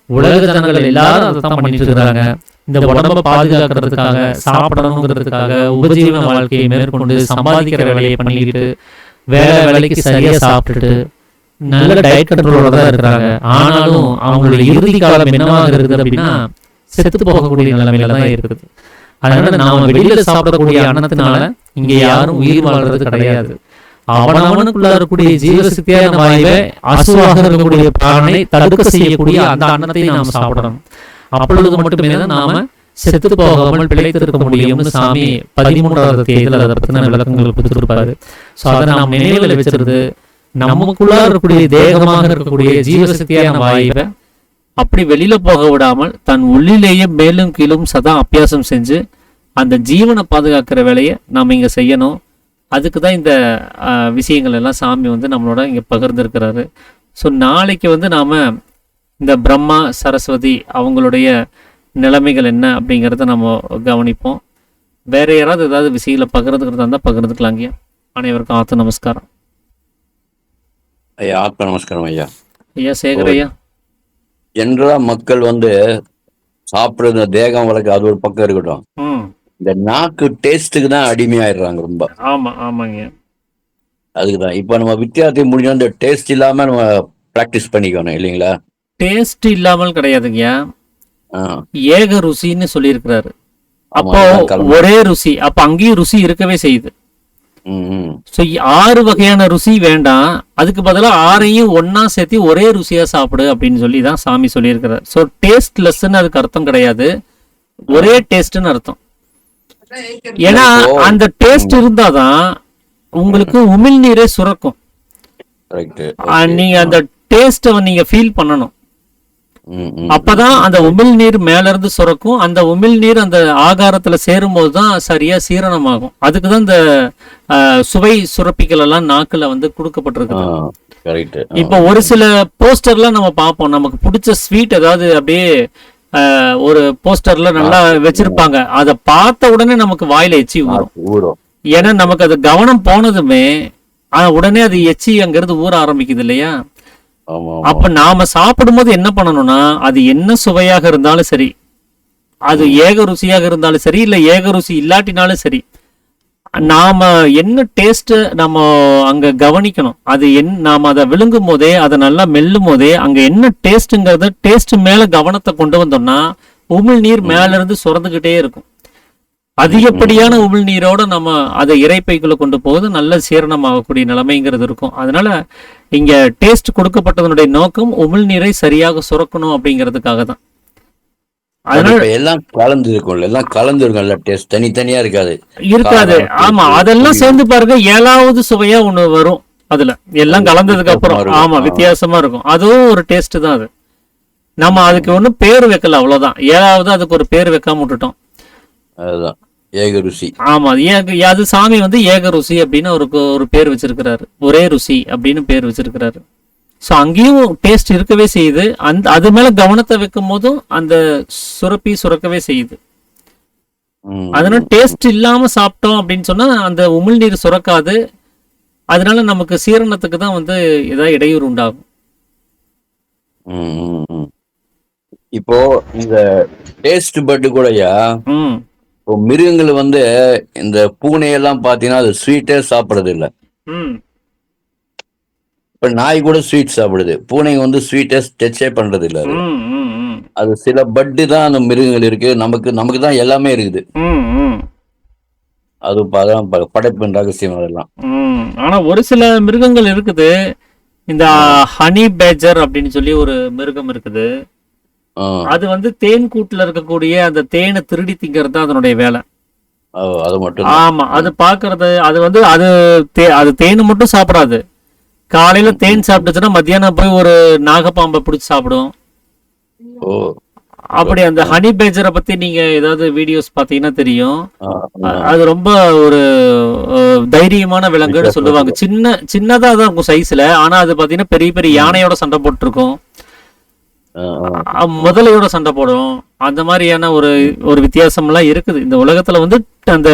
உலக ஜனங்கள் எல்லாரும் அதை தான் பண்ணிட்டு இருக்கிறாங்க. இந்த உடம்பை பாதுகாக்கிறதுக்காக சாப்பிடணுங்கிறதுக்காக உபஜீவன வாழ்க்கையை மேற்கொண்டு சம்பாதிக்கிற வேலையை பண்ணிக்கிட்டு வேலைக்கு சரியா சாப்பிட்டுட்டு நல்ல டயட் கண்ட்ரோலோட தான் இருக்கிறாங்க. ஆனாலும் அவங்களுடைய இறுதி காலம் என்னவாக இருக்குது அப்படின்னா செத்து போகக்கூடிய நிலைமையில தான் இருக்குது. அதனால நாம வெளியில சாப்பிடக்கூடிய அன்னத்தினால இங்க யாரும் உயிர் வாழ்றது கிடையாது. அவனவனுக்குள்ள இருக்கக்கூடிய ஜீவசக்தியான வாயுவை அசுவாக இருக்கக்கூடிய பிராணனை தடுக்க செய்யக்கூடிய அந்த அன்னத்தை நாம் சாப்பிடணும். அப்பொழுது மட்டுமே தான் நாம செத்து போகாமல் பிழைத்திருக்க முடியும்னு சாமி 13வது தேதியில் அதை பத்தின விளக்கங்கள் கொடுத்திருப்பாரு. ஸோ அதை நாம் நினைவில் வச்சிருந்து நமக்குள்ளா இருக்கக்கூடிய தேகமாக இருக்கக்கூடிய ஜீவசக்தியான வாயுவை அப்படி வெளியில போக விடாமல் தன் உள்ளிலேயே மேலும் கீழும் சதா அபியாசம் செஞ்சு அந்த ஜீவனை பாதுகாக்கிற வேலையை நாம் இங்க செய்யணும். அதுக்கு தான் இந்த விஷயங்கள் எல்லாம் சாமி நம்மளோட இங்க பகிர்ந்திருக்கிறாரு. ஸோ நாளைக்கு நாம இந்த பிரம்மா சரஸ்வதி அவங்களுடைய நிலைமைகள் என்ன அப்படிங்கிறத நம்ம கவனிப்போம். வேற யாராவது ஏதாவது விஷயங்களை பகிர்ந்துக்கிறதா இருந்தால் பகிர்ந்துக்கலாங்க. அனைவருக்கும் ஆத்த நமஸ்காரம். ஐயா ஆத்ம நமஸ்காரம் ஐயா. ஐயா சேகர் ஐயா. ஜென்ரலா மக்கள் சாப்பிடுற தேகம் வளர்க்க அது ஒரு பக்கம் இருக்கட்டும், இந்த நாக்கு டேஸ்ட்டுக்கு தான் அடிமையாயிடுறாங்க ரொம்ப. ஆமா ஆமாங்க. அதுக்குதான் இப்ப நம்ம வித்தியாசத்தை முடிஞ்சோம் இந்த டேஸ்ட் இல்லாம நம்ம பிராக்டிஸ் பண்ணிக்கணும் இல்லைங்களா? டேஸ்ட் இல்லாமல் கிடையாதுங்க, ஏக ருசின்னு சொல்லியிருக்கிறாரு. அப்போ ஒரே ருசி, அப்ப அங்கேயும் ருசி இருக்கவே செய்யுது. 6 வகையான ருசி வேண்டாம், அதுக்கு பதிலாக 6ஐயும் ஒன்னா சேர்த்து ஒரே ருசியா சாப்பிடு அப்படின்னு சொல்லி தான் சாமி சொல்லியிருக்கிறார். ஸோ டேஸ்ட்லெஸ்ன்னு அதுக்கு அர்த்தம் கிடையாது, ஒரே டேஸ்ட்னு அர்த்தம். ஏன்னா அந்த டேஸ்ட் இருந்தாதான் உங்களுக்கு உமிழ்நீரே சுரக்கும். நீங்க அந்த டேஸ்ட்டை நீங்க ஃபீல் பண்ணணும். அப்பதான் அந்த உமிழ்நீர் மேல இருந்து சுரக்கும். அந்த உமிழ்நீர் அந்த ஆகாரத்துல சேரும் போதுதான் சரியா சீரணமாகும். அதுக்குதான் இந்த சுவை சுரப்பிகள் எல்லாம் நாக்குல கொடுக்கப்பட்டிருக்கு. இப்ப ஒரு சில போஸ்டர்லாம் நம்ம பார்ப்போம், நமக்கு பிடிச்ச ஸ்வீட் ஏதாவது அப்படியே ஒரு போஸ்டர்ல நல்லா வச்சிருப்பாங்க, அதை பார்த்த உடனே நமக்கு வாயில எச்சி ஊறும். ஏன்னா நமக்கு அது கவனம் போனதுமே உடனே அது எச்சி அங்கிருந்து ஊற ஆரம்பிக்குது இல்லையா? அப்ப நாம சாப்பிடும் போது என்ன பண்ணணும்னா, அது என்ன சுவையாக இருந்தாலும் சரி, அது ஏக ருசியாக இருந்தாலும் சரி, இல்ல ஏக ருசி இல்லாட்டினாலும் சரி, நாம என்ன டேஸ்ட் நம்ம அங்க கவனிக்கணும். அது நாம அதை விழுங்கும் போதே, அதை நல்லா மெல்லும் போதே அங்க என்ன டேஸ்ட்ங்கிறத டேஸ்ட் மேல கவனத்தை கொண்டு வந்தோம்னா உமிழ்நீர் மேல இருந்து சுரந்துகிட்டே இருக்கும். அதிகப்படியான உமிழ்நீரோட நம்ம அதை இறைப்பைக்குள்ள கொண்டு போகுது, நல்ல சீரணமாகக்கூடிய நிலைமைங்கிறது இருக்கும். அதனால இங்க டேஸ்ட் கொடுக்கப்பட்டதனுடைய நோக்கம் உமிழ்நீரை சரியாக சுரக்கணும் அப்படிங்கிறதுக்காக தான். அதனால எல்லாம் கலந்து இருக்கும், எல்லாம் கலந்து இருக்கும், டேஸ்ட் தனித்தனியா இருக்காது. ஆமா, அதெல்லாம் சேர்ந்து பாருங்க, 7வது சுவையா ஒண்ணு வரும். அதுல எல்லாம் கலந்ததுக்கு அப்புறம் ஆமா வித்தியாசமா இருக்கும். அதுவும் ஒரு டேஸ்ட் தான். அது நம்ம அதுக்கு ஒன்னும் பேர் வைக்கல, அவ்வளவுதான். 7வது அதுக்கு ஒரு பேர் வைக்காம விட்டுட்டோம். அதுதான் ஏக ருசி. ஆமா, அது சாமி ஏக ருசி அப்படின்னு ஒரு பேர் வச்சிருக்கிறாரு, ஒரே ருசி அப்படின்னு பேர் வச்சிருக்கிறாரு. ஸோ அங்கேயும் டேஸ்ட் இருக்கவே செய்யுது. அது மேல கவனத்தை வைக்கும் போதும் அந்த சுரப்பி சுரக்கவே செய்யுது. அதனால டேஸ்ட் இல்லாம சாப்பிட்டோம் அப்படின்னு சொன்னா அந்த உமிழ்நீர் சுரக்காது. அதனால நமக்கு சீரணத்துக்கு தான் ஏதாவது இடையூறு உண்டாகும். இப்போ இந்த டேஸ்ட் பட் கூடயா இப்போ மிருகங்கள் இந்த பூனையெல்லாம் பாத்தீங்கன்னா அது ஸ்வீட்டே சாப்பிடுறது இல்ல. இப்ப நாய் கூட ஸ்வீட் சாப்பிடுது, பூனை ஸ்வீட்டே டச்சே பண்றது இல்ல. அது சில பட்டு தான் அந்த மிருகங்கள் இருக்கு, நமக்கு தான் எல்லாமே இருக்குது. அது படைப்பு ரகசியம் அதெல்லாம். ஆனா ஒரு சில மிருகங்கள் இருக்குது, இந்த ஹனி பேஜர் அப்படின்னு சொல்லி ஒரு மிருகம் இருக்குது. அது தேன் கூட்டுல இருக்கக்கூடிய அந்த தேனை திருடி திங்கிறது தான் அதனுடைய வேலை. ஆமா, அது பாக்குறது அது தேனை மட்டும் சாப்பிடாது. காலையில தேன் சாப்பிட்டுச்சுன்னா மத்தியானம் போய் ஒரு நாகப்பாம்பை பிடிச்சி சாப்பிடும். அப்படி அந்த ஹனி பேஜரை பத்தி நீங்க ஏதாவது வீடியோஸ் பாத்தீங்கன்னா தெரியும். அது ரொம்ப ஒரு தைரியமான விலங்குன்னு சொல்லுவாங்க. சின்னதா தான் இருக்கும் சைஸ்ல, ஆனா அது பாத்தீங்கன்னா பெரிய பெரிய யானையோட சண்டை போட்டு இருக்கும், முதலையோட சண்டை போடும். அந்த மாதிரியான ஒரு வித்தியாசம் எல்லாம் இருக்குது இந்த உலகத்துல. அந்த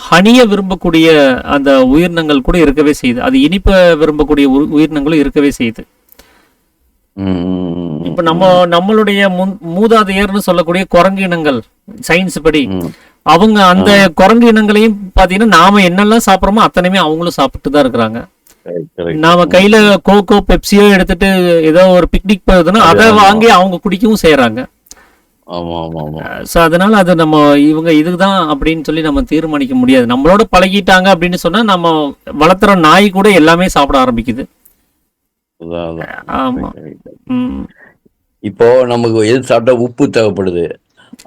ஹனிய விரும்பக்கூடிய அந்த உயிரினங்கள் கூட இருக்கவே செய்யுது, அது இனிப்ப விரும்பக்கூடிய உயிரினங்களும் இருக்கவே செய்யுது. இப்ப நம்மளுடைய மூதாதையர்னு சொல்லக்கூடிய குரங்கு இனங்கள் சயின்ஸ் படி அவங்க அந்த குரங்கு இனங்களையும் பாத்தீங்கன்னா நாம என்னெல்லாம் சாப்பிட்றோமோ அத்தனையுமே அவங்களும் சாப்பிட்டு தான் இருக்கிறாங்க. நாம கையில கோகோ பெப்சியோ எடுத்துட்டு ஏதோ ஒரு பிக்னிக் போகுதுன்னா அதை வாங்கி அவங்க குடிக்கவும் செய்யறாங்க. அதனால அது நம்ம இவங்க இதுதான் அப்படின்னு சொல்லி நம்ம தீர்மானிக்க முடியாது. நம்மளோட பழகிட்டாங்க அப்படின்னு சொன்னா நம்ம வளர்த்துற நாய் கூட எல்லாமே சாப்பிட ஆரம்பிக்குது. ஆமா. இப்போ நமக்கு எது சாப்பிட்டா உப்பு தேவைப்படுது,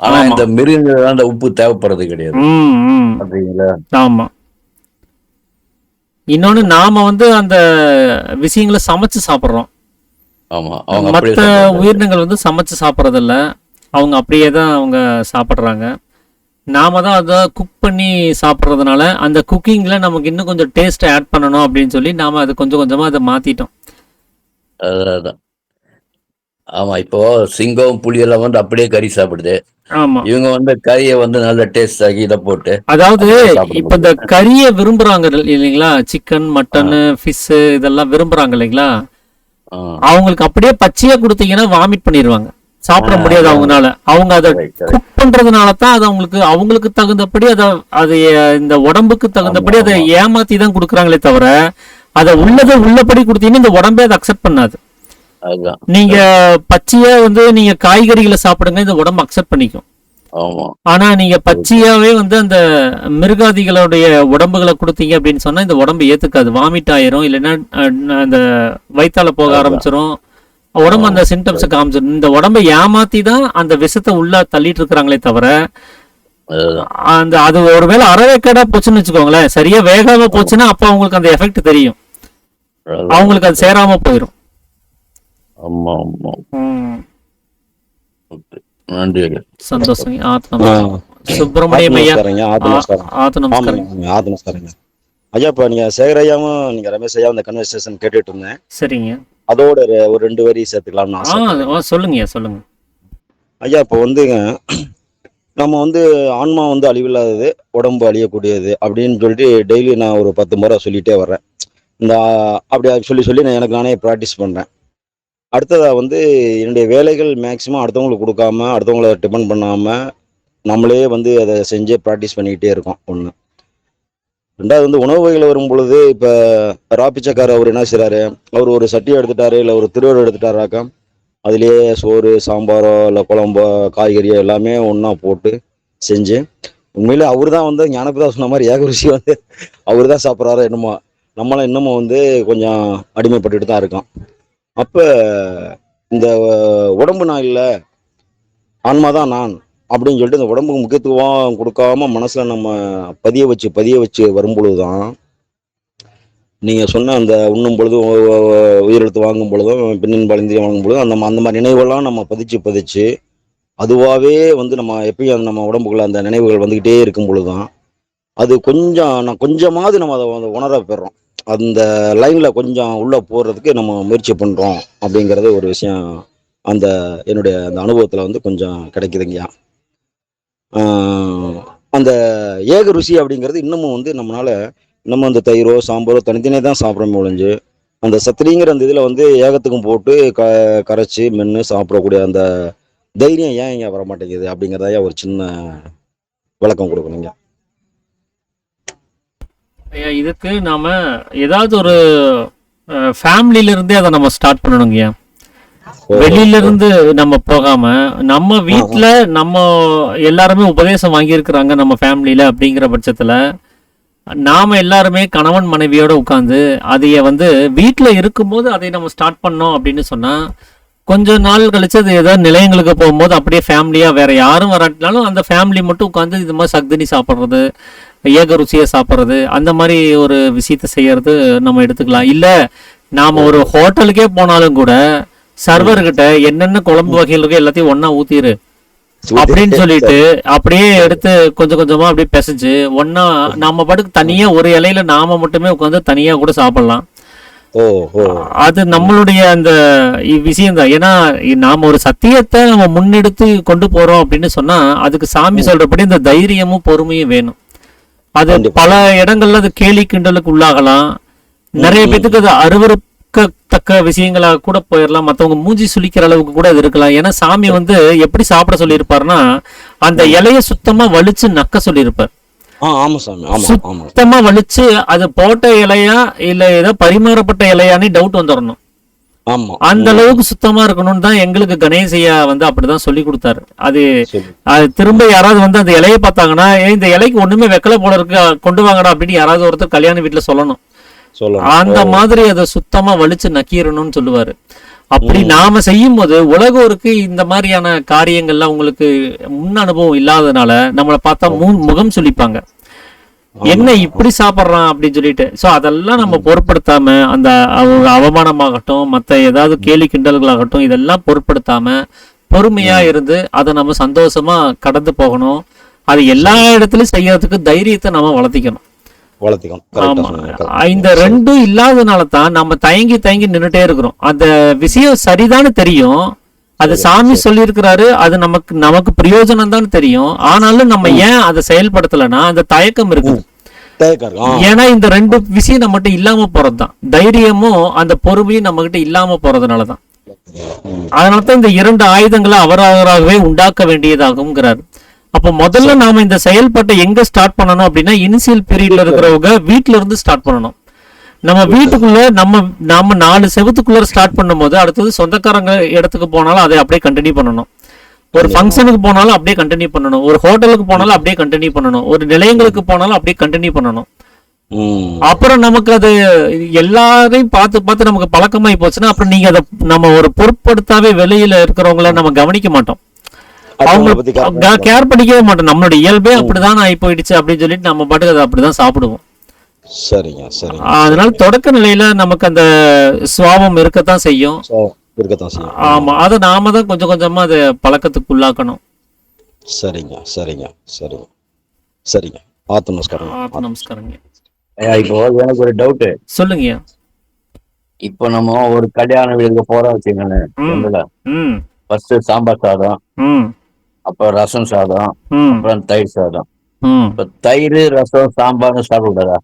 ஆனா ஆமா. இந்த மிருகங்கள் அந்த உப்பு தேவைப்படுறது கிடையாது. ம், ம். அப்படிங்களா? ஆமா. இன்னொன்னு நாம வந்து அந்த விஷயங்களை சமைச்சு சாப்பிடுறோம். ஆமா, அவங்க அப்படியே மற்ற சாப்பிடுறாங்க. உயிரினங்கள் வந்து சமைச்சு சாப்பிட்றதில்ல. அவங்க அப்படியே தான் அவங்க சாப்பிட்றாங்க. நாம தான் அதை குக் பண்ணி சாப்பிட்றதுனால அந்த குக்கிங்கில் நமக்கு இன்னும் கொஞ்சம் டேஸ்ட்டை ஆட் பண்ணணும் அப்படின்னு சொல்லி நாம அதை கொஞ்சம் கொஞ்சமாக அதை மாற்றிட்டோம். அதான். ஆமா, இப்போ சிங்கம் புலி எல்லாம் வந்து அப்படியே கறி சாப்பிடுது. ஆமா. இவங்க வந்து கறியை வந்து நல்ல டேஸ்ட் ஆகி இதை போட்டு அதாவது அப்படியே சாப்பிட இப்ப இந்த முடியும். கறியை விரும்புறாங்க இல்லைங்களா? சிக்கன், மட்டனு, ஃபிஷ் இதெல்லாம் விரும்புறாங்க இல்லைங்களா? ஆ, அவங்களுக்கு அப்படியே பச்சையா கொடுத்தீங்கன்னா வாமிட் பண்ணிடுவாங்க. சாப்பிட முடியாது அதான். அவங்கனால. அவங்க அதை Correct, correct. குக் பண்றதுனால தான் அது அவங்களுக்கு தகுந்தபடி அது இந்த உடம்புக்கு தகுந்தபடி ஆமா, அதை ஆமா. ஏமாத்தி தான் கொடுக்குறாங்களே தவிர அதை உள்ளதை உள்ளபடி கொடுத்தீங்கன்னா இந்த உடம்பே அதை அக்செப்ட் பண்ணாது. அதுதான். நீங்க பச்சையா வந்து நீங்க காய்கறிகளை சாப்பிடுங்க, இந்த உடம்பு அக்செப்ட் பண்ணிக்கும். ஆமா, ஆனா நீங்க பச்சையாவே வந்து அந்த மிருகாதிகளுடைய உடம்புகளை கொடுத்தீங்க அப்படின்னு சொன்னா இந்த உடம்பு ஏத்துக்காது. வாமிட் ஆயிரும், இல்லைன்னா அந்த வயித்தால போக அதுதான். ஆரம்பிச்சிரும். உடம்பு அந்த சிம்டம்ஸை காமிச்சிடும். இந்த உடம்பை ஏமாத்தி தான் அந்த விஷத்தை உள்ள தள்ளிட்டு இருக்கிறாங்களே தவிர அதுதான். அது ஒருவேளை அறவேக்காடா போச்சுன்னு வச்சுக்கோங்களேன், சரியா வேகாம போச்சுன்னா அப்ப அவங்களுக்கு அந்த எஃபெக்ட் தெரியும். அதுதான். அவங்களுக்கு அது சேராம போயிடும். ஆமா, ஆமா. ம். Okay. நன்றி ஐயா. சந்தோஷம். ஆ, சுப்பிரமணியம் ஐயா. நமஸ்காரங்க. நமஸ்காரம். நமஸ்காரம். ஆமாங்க, நமஸ்காரங்க. ஐயா, இப்போ நீங்க சேகர் ஐயாவும் நீங்க ரமேஷ் ஐயாவும் இந்த கன்வர்சேஷன் கேட்டுட்டு இருந்தேன். சரிங்க. அதோட ஒரு 2 வரி சேர்த்துக்கலாம்னு ஆசை. சொல்லுங்க சொல்லுங்க. ஐயா, இப்போ வந்துங்க நம்ம வந்து ஆன்மா வந்து அழிவில்லாதது, உடம்பு அழியக்கூடியது அப்படின்னு சொல்லிட்டு டெய்லி நான் ஒரு 10 முறை சொல்லிட்டே வர்றேன். இந்த அப்படி சொல்லி சொல்லி நான் எனக்கு நானே ப்ராக்டிஸ் பண்றேன். அடுத்ததா வந்து என்னுடைய வேலைகள் மேக்சிமம் அடுத்தவங்களுக்கு கொடுக்காம, அடுத்தவங்கள டிபெண்ட் பண்ணாம நம்மளே வந்து அதை செஞ்சே ப்ராக்டிஸ் பண்ணிக்கிட்டே இருக்கோம். ஒன்று. ரெண்டாவது வந்து உணவு வகைகள் வரும் பொழுது இப்போ ராப்பிச்சக்கார் அவர் என்ன செய்றாரு, அவர் ஒரு சட்டியை எடுத்துட்டாரு, இல்லை ஒரு திருவள்ளுவர் எடுத்துட்டாராக்கா, அதுலேயே சோறு, சாம்பாரோ, இல்லை குழம்போ, காய்கறியோ எல்லாமே ஒன்றா போட்டு செஞ்சு, உண்மையிலே அவர் தான் வந்து ஞானப்பிதா சொன்ன மாதிரி ஏக ருசி வந்து அவர் தான் சாப்பிட்றாரோ என்னமோ, நம்மளாம் இன்னமும் வந்து கொஞ்சம் அடிமைப்பட்டுட்டு தான் இருக்கோம். அப்போ இந்த உடம்பு நான் இல்லை, ஆன்மா தான் நான் அப்படின்னு சொல்லிட்டு இந்த உடம்புக்கு முக்கியத்துவம் கொடுக்காம மனசுல நம்ம பதிய வச்சு வரும்பொழுது தான் நீங்க சொன்ன அந்த உண்ணும் பொழுதும் உயிரெழுத்து வாங்கும் பொழுதும் பெண்ணின் பாலிந்திரியம் வாங்கும் பொழுதும் அந்த மாதிரி நினைவுகள்லாம் நம்ம பதிச்சு அதுவாகவே வந்து நம்ம எப்பயும் நம்ம உடம்புக்குள்ள அந்த நினைவுகள் வந்துக்கிட்டே இருக்கும் பொழுதுதான் அது கொஞ்சமாவது நம்ம அதை உணர பெறோம். அந்த லைன்ல கொஞ்சம் உள்ள போறதுக்கு நம்ம முயற்சி பண்றோம் அப்படிங்கிறது ஒரு விஷயம். அந்த என்னுடைய அந்த அனுபவத்துல வந்து கொஞ்சம் கிடைக்குதுங்கய்யா. அந்த ஏக ருசி அப்படிங்கிறது இன்னமும் வந்து நம்மளால இன்னமும் அந்த தயிரோ சாம்பாரோ தனித்தனியே தான் சாப்பிட ஒழிஞ்சு அந்த சத்திரிங்கிற அந்த இதில் வந்து ஏகத்துக்கும் போட்டு கரைச்சி மென்று சாப்பிடக்கூடிய அந்த தைரியம் ஏன் இங்கே வர மாட்டேங்குது அப்படிங்கிறதையா ஒரு சின்ன விளக்கம் கொடுக்கணுங்க. ஐயா, இதுக்கு நாம ஏதாவது ஒரு ஃபேமிலியில இருந்தே அதை நம்ம ஸ்டார்ட் பண்ணணுங்கய்யா. வெளியில இருந்து நம்ம போகாம நம்ம வீட்டுல நம்ம எல்லாருமே உபதேசம் வாங்கியிருக்கிறாங்க நம்ம ஃபேமிலியில அப்படிங்கிற பட்சத்துல நாம எல்லாருமே கணவன் மனைவியோட உட்காந்து அதைய வந்து வீட்டுல இருக்கும்போது அதை நம்ம ஸ்டார்ட் பண்ணோம் அப்படின்னு சொன்னா கொஞ்ச நாள் கழிச்சு அது ஏதாவது நிலையங்களுக்கு போகும்போது அப்படியே ஃபேமிலியா வேற யாரும் வராட்டினாலும் அந்த ஃபேமிலி மட்டும் உட்காந்து இது மாதிரி சக்தினி சாப்பிட்றது, ஏக ருசியை சாப்பிட்றது, அந்த மாதிரி ஒரு விஷயத்த செய்யறது நம்ம எடுத்துக்கலாம். இல்ல நாம ஒரு ஹோட்டலுக்கே போனாலும் கூட சர்வர்கிட்ட என்னென்ன குழம்பு வகைகள் இருக்கு எல்லாத்தையும் ஒன்னா ஊத்திரு அப்படின்னு சொல்லிட்டு அப்படியே எடுத்து கொஞ்சம் கொஞ்சமா அப்படியே பிசைஞ்சு ஒன்னா நம்ம பாட்டுக்கு தனியா ஒரு இலையில நாம மட்டுமே உட்காந்து தனியா கூட சாப்பிடலாம். அது நம்மளுடைய அந்த விஷயம் தான். ஏன்னா நாம ஒரு சத்தியத்தை நம்ம முன்னெடுத்து கொண்டு போறோம் அப்படின்னு சொன்னா அதுக்கு சாமி சொல்றபடி இந்த தைரியமும் பொறுமையும் வேணும். அது பல இடங்கள்ல அது கேலி கிண்டலுக்கு உள்ளாகலாம். நிறைய பேத்துக்கு அது அருவருக்கத்தக்க விஷயங்களா கூட போயிடலாம். மற்றவங்க மூஞ்சி சுளிக்கிற அளவுக்கு கூட அது இருக்கலாம். ஏன்னா சாமி வந்து எப்படி சாப்பிட சொல்லியிருப்பாருன்னா அந்த இலைய சுத்தமா வலிச்சு நக்க சொல்லியிருப்பார். சுத்தமா வலிச்சு அது போட்ட இலையா இல்ல ஏதோ பரிமாறப்பட்ட இலையான்னு டவுட் வந்துடணும். அந்த அளவுக்கு சுத்தமா இருக்கணும்னு தான் எங்களுக்கு கணேசையா வந்து அப்படிதான் சொல்லி கொடுத்தாரு. அது திரும்ப யாராவது வந்து அந்த இலையை பார்த்தாங்கன்னா இந்த இலைக்கு ஒண்ணுமே வெக்கல போல இருக்கு கொண்டு வாங்கடா அப்படின்னு யாராவது ஒருத்தர் கல்யாண வீட்டுல சொல்லணும். அந்த மாதிரி அதை சுத்தமா வலிச்சு நக்கிடணும்னு சொல்லுவாரு. அப்படி நாம செய்யும் போது உலகோருக்கு இந்த மாதிரியான காரியங்கள்லாம் உங்களுக்கு முன் அனுபவம் இல்லாததுனால நம்மளை பார்த்தா முகம் சுளிப்பாங்க, என்ன இப்படி சாப்பிட்றான் அப்படின்னு சொல்லிட்டு. ஸோ அதெல்லாம் நம்ம பொருட்படுத்தாம, அந்த அவமானமாகட்டும் மற்ற ஏதாவது கேலி கிண்டல்களாகட்டும் இதெல்லாம் பொருட்படுத்தாம பொறுமையா இருந்து அதை நம்ம சந்தோஷமா கடந்து போகணும். அது எல்லா இடத்துலயும் செய்யறதுக்கு தைரியத்தை நம்ம வளர்த்திக்கணும். இந்த ரெண்டும் இல்லாதனால தான் நம்ம தயங்கி நின்றுட்டே இருக்கிறோம். அந்த விஷயம் சரிதான்னு தெரியும், அது சாமி சொல்லியிருக்கிறாரு, அது நமக்கு பிரயோஜனம் தான் தெரியும். ஆனாலும் நம்ம ஏன் அதை செயல்படுத்தலைன்னா அந்த தயக்கம் இருக்குது. ஏன்னா இந்த ரெண்டு விஷயம் நம்மகிட்ட இல்லாம போறதுதான், தைரியமும் அந்த பொறுமையும் நம்ம கிட்ட இல்லாம போறதுனாலதான். அதனாலதான் இந்த இரண்டு ஆயுதங்களை அவராகவே உண்டாக்க வேண்டியதாகுங்கிறாரு. அப்ப முதல்ல நாம இந்த செயல்பாட்டை எங்க ஸ்டார்ட் பண்ணணும் அப்படின்னா, இனிஷியல் பீரியட்ல இருக்கிறவங்க வீட்டுல இருந்து ஸ்டார்ட் பண்ணணும். நம்ம வீட்டுக்குள்ள நம்ம 4 செவத்துக்குள்ள ஸ்டார்ட் பண்ணும் போது அடுத்தது சொந்தக்காரங்க இடத்துக்கு போனாலும் அதை அப்படியே கண்டினியூ பண்ணணும். ஒரு ஃபங்க்ஷனுக்கு போனாலும் அப்படியே கண்டினியூ பண்ணணும். ஒரு ஹோட்டலுக்கு போனாலும் அப்படியே கண்டினியூ பண்ணணும். ஒரு நிலையங்களுக்கு போனாலும் அப்படியே கண்டினியூ பண்ணணும். அப்புறம் நமக்கு அது எல்லாரையும் பார்த்து நமக்கு பழக்கமாயி போச்சுன்னா அப்புறம் நீங்க அதை நம்ம ஒரு பொருட்படுத்தாவே வெளியில இருக்கிறவங்கள நம்ம கவனிக்க மாட்டோம், அவங்க கேர் பண்ணிக்கவே மாட்டோம். நம்மளோட இயல்பே அப்படிதான் ஆகி போயிடுச்சு அப்படின்னு சொல்லிட்டு நம்ம பாட்டுக்கு அதை அப்படிதான் சாப்பிடுவோம். சரிங்க சரிங்க. அதனால தொடக்க நிலையில நமக்கு அந்த சுவாபம் இருக்கத்தான் செய்யும். ஆமா, அதை நாம தான் கொஞ்சம் கொஞ்சமா அதை பழக்கத்துக்கு உள்ளாக்கணும். சரிங்க சரிங்க சரிங்க சரிங்க. ஆத்ம நமஸ்காரம். ஆத்ம நமஸ்காரங்க. இப்போ எனக்கு ஒரு டவுட் சொல்லுங்க. இப்போ நம்ம ஒரு கல்யாண வீட்டுக்கு போறோம் வச்சுக்கோங்களேன், ஃபர்ஸ்ட் சாம்பார் சாதம், அப்புறம் ரசம் சாதம், அப்புறம் தயிர் சாதம். இப்ப தயிர் ரசம் சாம்பார்னு சாப்பிடாதா?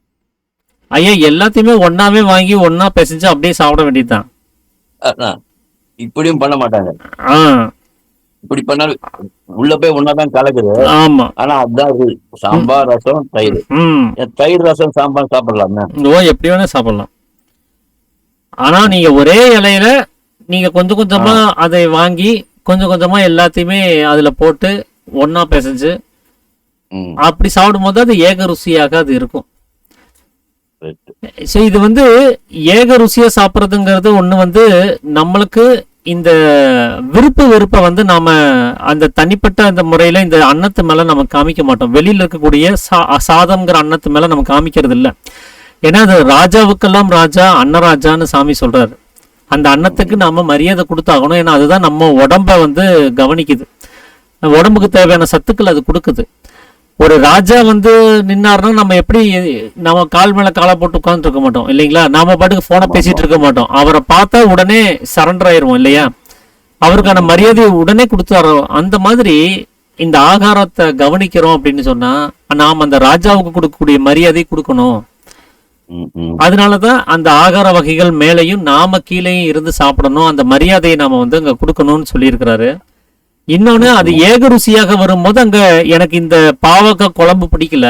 ஐயா, எல்லாத்தையுமே ஒன்னாவே வாங்கி ஒன்னா பிசைஞ்சு அப்படியே சாப்பிட வேண்டியதுதான். இப்படியும் பண்ண மாட்டாங்க. இப்படி பண்ணாலும் உள்ள போய் ஒன்னாதான் கலக்குது. ஆமா, ஆனா அதான் சாம்பார் ரசம் தயிர். தயிர் ரசம் சாம்பார் சாப்பிடலாமே? எப்படி வேணா சாப்பிடலாம். ஆனா நீங்க ஒரே இலையில நீங்க கொஞ்சம் கொஞ்சமா அதை வாங்கி கொஞ்சம் கொஞ்சமா எல்லாத்தையுமே அதுல போட்டு ஒன்னா பிசைஞ்சு அப்படி சாப்பிடும் போது அது ஏக ருசியாக அது இருக்கும். இது ஏக ருசியா சாப்பிட்றதுங்கிறது ஒண்ணு நம்மளுக்கு இந்த விருப்பு வெறுப்பை நாம அந்த தனிப்பட்ட அந்த முறையில இந்த அன்னத்து மேல நம்ம காமிக்க மாட்டோம். வெளியில இருக்கக்கூடிய சாதம்ங்கிற அன்னத்து மேல நம்ம காமிக்கிறது இல்லை. ஏன்னா அது ராஜாவுக்கெல்லாம் ராஜா அன்னராஜான்னு சாமி சொல்றாரு. அந்த அன்னத்துக்கு நாம மரியாதை கொடுத்தாகணும். ஏன்னா அதுதான் நம்ம உடம்ப கவனிக்குது, உடம்புக்கு தேவையான சத்துக்கள் அது கொடுக்குது. ஒரு ராஜா நின்னாருன்னா நம்ம எப்படி நம்ம கால் மேல காலை போட்டு உட்கார்ந்து இருக்க மாட்டோம் இல்லைங்களா? நாம பாட்டுக்கு போனை பேசிட்டு இருக்க மாட்டோம். அவரை பார்த்தா உடனே சரண்டர் ஆயிருவோம் இல்லையா? அவருக்கான மரியாதையை உடனே கொடுத்துறோம். அந்த மாதிரி இந்த ஆகாரத்தை கவனிக்கிறோம் அப்படின்னு சொன்னா நாம் அந்த ராஜாவுக்கு கொடுக்கக்கூடிய மரியாதை கொடுக்கணும். அதனாலதான் அந்த ஆகார வகைகள் மேலையும் நாம கீழையும் இருந்து சாப்பிடணும். அந்த மரியாதையை நாம அங்க கொடுக்கணும்னு சொல்லியிருக்கிறாரு. இன்னொன்னு, அது ஏக ருசியாக வரும்போது அங்க எனக்கு இந்த பாவக்காய் குழம்பு பிடிக்கல,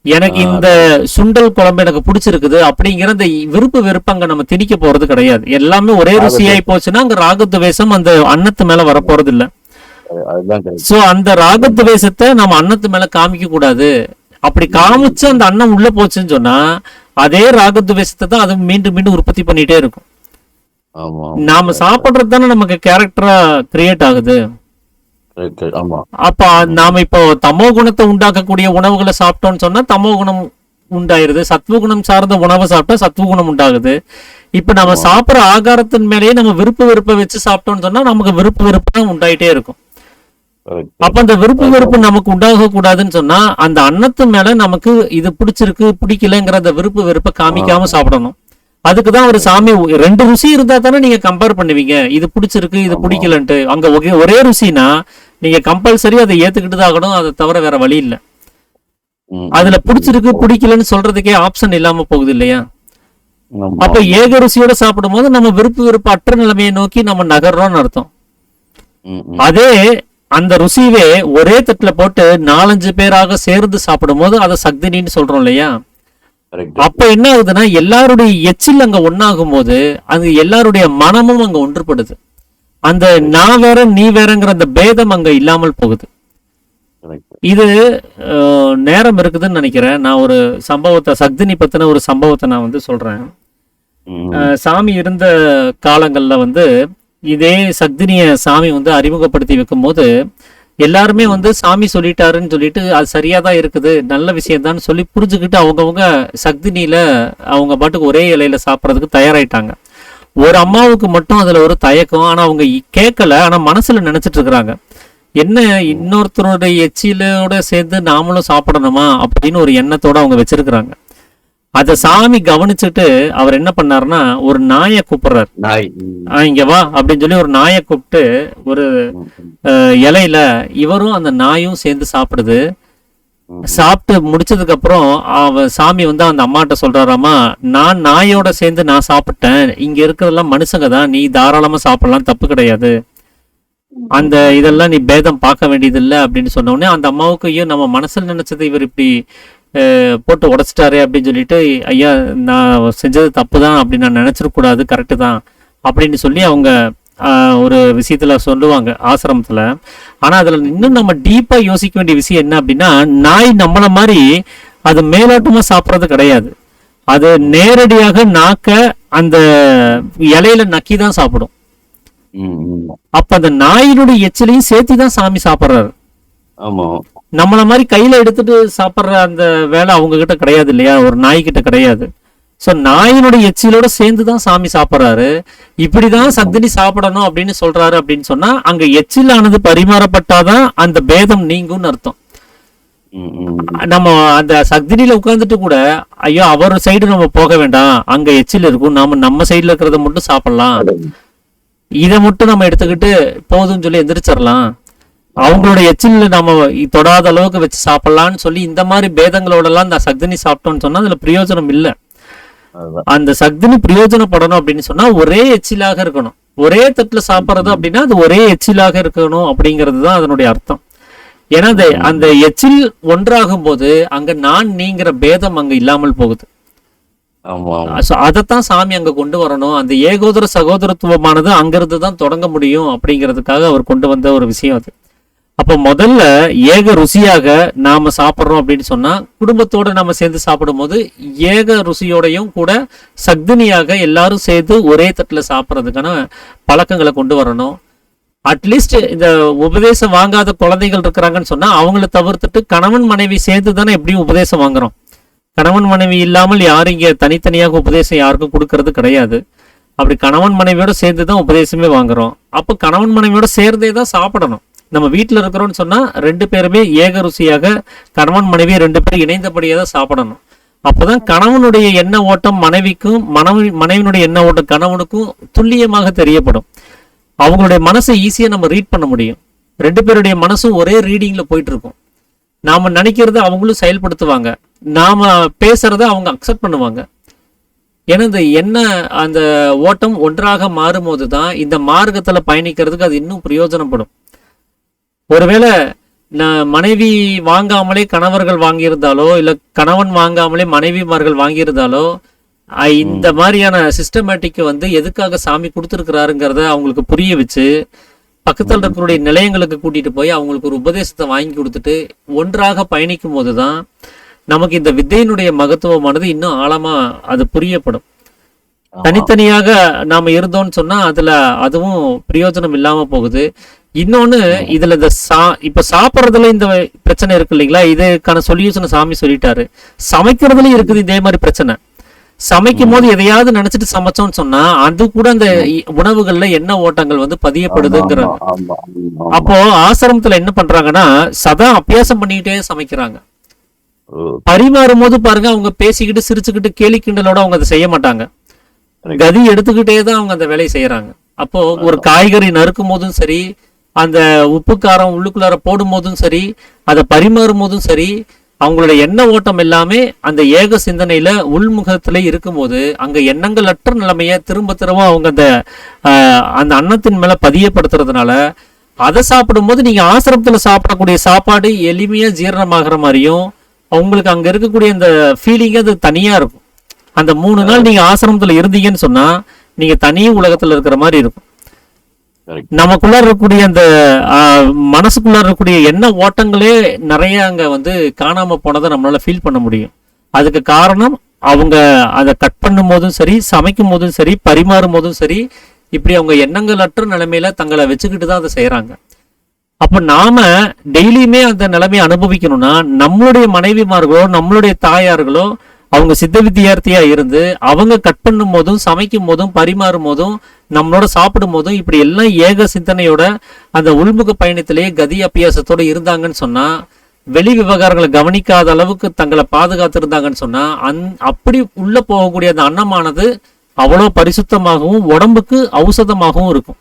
எனக்கு இந்த சுண்டல் குழம்பு எனக்கு பிடிச்சிருக்குது அப்படிங்கிற அந்த விருப்பு வெறுப்பு அங்க நம்ம திணிக்க போறது கிடையாது. எல்லாமே ஒரே ருசியாய் போச்சுன்னா அங்க ராகத்வேஷம் அந்த அன்னத்து மேல வரப்போறது இல்ல. சோ அந்த ராகத்வேஷத்தை நம்ம அன்னத்து மேல காமிக்க கூடாது. அப்படி காமிச்சு அந்த அன்னம் உள்ள போச்சுன்னு சொன்னா அதே ராகத்வேஷத்தை தான் அது மீண்டும் மீண்டும் உற்பத்தி பண்ணிட்டே இருக்கும். நாம சாப்பிடுறது தானே நமக்கு கேரக்டரா கிரியேட் ஆகுது. அப்ப நாம இப்போ தமோ குணத்தை உண்டாக்கக்கூடிய உணவுகளை சாப்பிட்டோம்னு சொன்னா தமோ குணம் உண்டாயிருது. சத்வகுணம் சார்ந்த உணவை சாப்பிட்டா சத்வகுணம் உண்டாகுது. இப்ப நம்ம சாப்பிடுற ஆகாரத்தின் மேலேயே நம்ம விருப்பு வெறுப்பை வச்சு சாப்பிட்டோம்னு சொன்னா நமக்கு விருப்பு வெறுப்பு தான் உண்டாயிட்டே இருக்கும். அப்ப அந்த விருப்பு வெறுப்பு நமக்கு உண்டாக கூடாதுன்னு சொன்னா அந்த அன்னத்து மேல நமக்கு இது பிடிச்சிருக்கு பிடிக்கலங்கிற அந்த விருப்பு வெறுப்பை காமிக்காம சாப்பிடணும். அதுக்குதான் ஒரு சாமி ரெண்டு ருசி இருந்தா தானே நீங்க கம்பேர் பண்ணுவீங்க, இது பிடிச்சிருக்கு இது பிடிக்கலன்ட்டு. அங்க ஒரே ருசினா நீங்க கம்பல்சரி அதை ஏத்துக்கிட்டு தான் ஆகணும், அதை தவிர வேற வழி இல்லை. அதுல பிடிச்சிருக்கு பிடிக்கலன்னு சொல்றதுக்கே ஆப்ஷன் இல்லாம போகுது இல்லையா? அப்ப ஏக ருசியோட சாப்பிடும் போது நம்ம விருப்பு வெறுப்பு அற்ற நிலைமையை நோக்கி நம்ம நகர்றோம்னு அர்த்தம். அதே அந்த ருசிவே ஒரே தட்டுல போட்டு 4-5 பேராக சேர்ந்து சாப்பிடும் போது அதை சக்தினின்னு சொல்றோம் இல்லையா? அப்ப என்ன ஆகுதுன்னா எல்லாருடைய எச்சில் அங்க ஒன்னாகும் போது அது எல்லாருடைய மனமும் அங்க ஒன்றுபடுது. அந்த நான் வேற நீ வேறங்கிற அந்த பேதம் அங்க இல்லாமல் போகுது. இது நேரம் இருக்குதுன்னு நினைக்கிறேன். நான் ஒரு சம்பவத்தை சக்தினி பத்தின ஒரு சம்பவத்தை நான் சொல்றேன். சாமி இருந்த காலங்கள்ல வந்து இதே சக்தினிய சாமி வந்து அறிமுகப்படுத்தி வைக்கும் போது எல்லாருமே வந்து சாமி சொல்லிட்டாருன்னு சொல்லிட்டு அது சரியா தான் இருக்குது, நல்ல விஷயம் சொல்லி புரிஞ்சுக்கிட்டு அவங்கவுங்க சக்தினியில அவங்க பாட்டுக்கு ஒரே இலையில சாப்பிட்றதுக்கு தயாராயிட்டாங்க. ஒரு அம்மாவுக்கு மட்டும் அதுல ஒரு தயக்கம். ஆனா அவங்க கேட்கல, ஆனா மனசுல நினைச்சிட்டு இருக்கிறாங்க, என்ன இன்னொருத்தருடைய எச்சிலோட சேர்ந்து நாமளும் சாப்பிடணுமா அப்படின்னு ஒரு எண்ணத்தோட அவங்க வச்சிருக்கிறாங்க. அத சாமி கவனிச்சுட்டு அவர் என்ன பண்ணாருன்னா ஒரு நாயை கூப்பிடுறாரு. இங்க வா அப்படின்னு சொல்லி ஒரு நாயை கூப்பிட்டு ஒரு இலையில இவரும் அந்த நாயும் சேர்ந்து சாப்பிடுது. சாப்பிட்டு முடிச்சதுக்கு அப்புறம் சாமி வந்து அந்த அம்மாட்ட சொல்றாராமா, நான் நாயோட சேர்ந்து நான் சாப்பிட்டேன், இங்க இருக்கிறதெல்லாம் மனுஷங்க தான், நீ தாராளமா சாப்பிடலாம், தப்பு கிடையாது, அந்த இதெல்லாம் நீ பேதம் பார்க்க வேண்டியது இல்லை அப்படின்னு சொன்ன உடனே அந்த அம்மாவுக்கு ஐயோ நம்ம மனசுல நினைச்சது இவர் இப்படி போட்டு உடைச்சிட்டாரு அப்படின்னு சொல்லிட்டு, ஐயா நான் செஞ்சது தப்பு தான், அப்படி நான் நினைச்சிடக்கூடாது, கரெக்டு தான் அப்படின்னு சொல்லி அவங்க ஒரு விஷயத்துல சொல்லுவாங்க ஆசிரமத்துல. ஆனா அதுல இன்னும் நம்ம டீப்பா யோசிக்க வேண்டிய விஷயம் என்ன அப்படின்னா, நாய் நம்மள மாதிரி அது மேலோட்டமா சாப்பிட்றது கிடையாது, அது நேரடியாக நாக்க அந்த இலையில நக்கி தான் சாப்பிடும். அப்ப அந்த நாயினுடைய எச்சிலையும் சேர்த்து தான் சாமி சாப்பிட்றாரு. நம்மள மாதிரி கையில எடுத்துட்டு சாப்பிட்ற அந்த வேலை அவங்க கிட்ட கிடையாது இல்லையா, ஒரு நாய்கிட்ட கிடையாது. சோ நாயினுடைய எச்சிலோட சேர்ந்துதான் சாமி சாப்பிட்றாரு. இப்படிதான் சக்தினி சாப்பிடணும் அப்படின்னு சொல்றாரு. அப்படின்னு சொன்னா அங்க எச்சிலானது பரிமாறப்பட்டாதான் அந்த பேதம் நீங்கும்னு அர்த்தம். நம்ம அந்த சக்தினியில உட்கார்ந்துட்டு கூட ஐயோ அவர் சைடு நம்ம போக வேண்டாம், அங்க எச்சில் இருக்கும், நாம நம்ம சைடுல இருக்கிறத மட்டும் சாப்பிடலாம், இதை மட்டும் நம்ம எடுத்துக்கிட்டு போதும்னு சொல்லி எந்திரிச்சிடலாம், அவங்களோட எச்சில் நம்ம தொடாத அளவுக்கு வச்சு சாப்பிடலாம்னு சொல்லி இந்த மாதிரி பேதங்களோட எல்லாம் இந்த சக்தினி சாப்பிட்டோம்னு சொன்னா அதுல பிரயோஜனம் இல்லை. அந்த சக்தினி பிரயோஜனப்படணும் அப்படின்னு சொன்னா ஒரே எச்சிலாக இருக்கணும். ஒரே தட்டுல சாப்பிட்றது அப்படின்னா அது ஒரே எச்சிலாக இருக்கணும் அப்படிங்கிறது தான் அதனுடைய அர்த்தம். ஏன்னா அந்த எச்சில் ஒன்றாகும் போது அங்க நான் நீங்கிற பேதம் அங்க இல்லாமல் போகுது. அதைத்தான் சாமி அங்க கொண்டு வரணும். அந்த ஏகோதர சகோதரத்துவமானது அங்கிருந்து தான் தொடங்க முடியும் அப்படிங்கிறதுக்காக அவர் கொண்டு வந்த ஒரு விஷயம் அது. அப்ப முதல்ல ஏக ருசியாக நாம சாப்பிட்றோம் அப்படின்னு சொன்னா குடும்பத்தோட நம்ம சேர்ந்து சாப்பிடும் போது ஏக ருசியோடையும் கூட சக்தினியாக எல்லாரும் சேர்ந்து ஒரே தட்டுல சாப்பிட்றதுக்கான பழக்கங்களை கொண்டு வரணும். அட்லீஸ்ட் இந்த உபதேசம் வாங்காத குழந்தைகள் இருக்கிறாங்கன்னு சொன்னா அவங்கள தவிர்த்துட்டு கணவன் மனைவி சேர்ந்து தானே எப்படியும் உபதேசம் வாங்குறோம். கணவன் மனைவி இல்லாமல் யாரும் இங்க தனித்தனியாக உபதேசம் யாருக்கும் கொடுக்கறது கிடையாது. அப்படி கணவன் மனைவியோட சேர்ந்து தான் உபதேசமே வாங்குறோம். அப்போ கணவன் மனைவியோட சேர்ந்தே தான் சாப்பிடணும். நம்ம வீட்டில் இருக்கிறோம்னு சொன்னா 2 பேருமே ஏக ருசியாக கணவன் மனைவி 2 பேரும் இணைந்தபடியாக தான் சாப்பிடணும். அப்போதான் கணவனுடைய எண்ண ஓட்டம் மனைவிக்கும் மனைவினுடைய எண்ண ஓட்டம் கணவனுக்கும் துல்லியமாக தெரியப்படும். அவங்களுடைய மனசை ஈஸியா நம்ம ரீட் பண்ண முடியும். 2 பேருடைய மனசும் ஒரே ரீடிங்ல போயிட்டு இருக்கும். நாம நினைக்கிறத அவங்களும் செயல்படுத்துவாங்க, நாம பேசுறத அவங்க அக்செப்ட் பண்ணுவாங்க. ஏன்னா இந்த என்ன அந்த ஓட்டம் ஒன்றாக மாறும்போது தான் இந்த மார்க்கத்துல பயணிக்கிறதுக்கு அது இன்னும் பிரயோஜனப்படும். ஒருவேளை மனைவி வாங்காமலே கணவர்கள் வாங்கியிருந்தாலோ இல்ல கணவன் வாங்காமலே மனைவிமார்கள் வாங்கியிருந்தாலோ இந்த மாதிரியான சிஸ்டமேட்டிக் வந்து எதுக்காக சாமி கொடுத்துருக்கிறாருங்கிறத அவங்களுக்கு புரிய வச்சு பக்கத்தில் இருக்கக்கூடிய நிலையங்களுக்கு கூட்டிட்டு போய் அவங்களுக்கு ஒரு உபதேசத்தை வாங்கி கொடுத்துட்டு ஒன்றாக பயணிக்கும் போதுதான் நமக்கு இந்த வித்தையினுடைய மகத்துவமானது இன்னும் ஆழமா அது புரியப்படும். தனித்தனியாக நாம இருந்தோம்னு சொன்னா அதுல அதுவும் பிரயோஜனம் இல்லாம போகுது. இன்னொன்னு இதுல இந்த இப்ப சாப்பிட்றதுல இந்த பிரச்சனை இருக்கு இல்லைங்களா, இதுக்கான சொல்யூஷன் சாமி சொல்லிட்டாரு. சமைக்கிறதுலயும் இருக்குது இதே மாதிரி பிரச்சனை. சமைக்கும் போது எதையாவது நினைச்சிட்டு சமைச்சோம்னு சொன்னா அது கூட அந்த உணவுகள்ல என்ன ஓட்டங்கள் வந்து பதியப்படுதுங்கிற. அப்போ ஆசிரமத்துல என்ன பண்றாங்கன்னா சதா அபியாசம் பண்ணிக்கிட்டே சமைக்கிறாங்க. பரிமாறும் போது பாருங்க அவங்க பேசிக்கிட்டு சிரிச்சுக்கிட்டு கேலி கிண்டலோட அவங்க அதை செய்ய மாட்டாங்க, கதி எடுத்துக்கிட்டே தான் அவங்க அந்த வேலையை செய்யறாங்க. அப்போ ஒரு காய்கறி நறுக்கும் போதும் சரி, அந்த உப்பு காரம் உள்ளுக்குள்ளார போடும் போதும் சரி, அதை பரிமாறும் போதும் சரி, அவங்களோட எண்ண ஓட்டம் எல்லாமே அந்த ஏக சிந்தனையில உள்முகத்திலே இருக்கும்போது அங்க எண்ணங்கள் அற்ற நிலைமைய திரும்ப திரும்ப அவங்க அந்த அன்னத்தின் மேல பதியப்படுத்துறதுனால அதை சாப்பிடும்போது நீங்க ஆசிரமத்துல சாப்பிடக்கூடிய சாப்பாடு எளிமையா ஜீரணமாகிற மாதிரியும் அவங்களுக்கு அங்க இருக்கக்கூடிய அந்த ஃபீலிங் அது தனியா இருக்கும். அந்த 3 நாள் நீங்க ஆசிரமத்துல இருந்தீங்கன்னு சொன்னா நீங்க தனி உலகத்துல இருக்கிற மாதிரி இருக்கும். நமக்குள்ள இருக்கக்கூடிய அந்த மனசுக்குள்ள இருக்கக்கூடிய எண்ண ஓட்டங்களே நிறைய அங்க வந்து காணாம போனதை நம்மளால ஃபீல் பண்ண முடியும். அதுக்கு காரணம் அவங்க அதை கட் பண்ணும் போதும் சரி, சமைக்கும் போதும் சரி, பரிமாறும் போதும் சரி, இப்படி அவங்க எண்ணங்களற்ற நிலைமையில தங்களை வச்சுக்கிட்டு தான் அதை செய்யறாங்க. அப்ப நாம டெய்லியுமே அந்த நிலைமையை அனுபவிக்கணும்னா நம்மளுடைய மனைவிமார்களோ நம்மளுடைய தாயார்களோ அவங்க சித்த வித்தியார்த்தியா இருந்து அவங்க கட் பண்ணும் போதும் சமைக்கும் போதும் பரிமாறும் போதும் நம்மளோட சாப்பிடும் போதும் இப்படி எல்லாம் ஏக சிந்தனையோட அந்த உள்முக பயணத்திலேயே கதி அபியாசத்தோட இருந்தாங்கன்னு சொன்னா, வெளி விவகாரங்களை கவனிக்காத அளவுக்கு தங்களை பாதுகாத்து இருந்தாங்கன்னு சொன்னா, அப்படி உள்ள போகக்கூடிய அந்த அன்னமானது அவ்வளோ பரிசுத்தமாகவும் உடம்புக்கு ஔஷதமாகவும் இருக்கும்.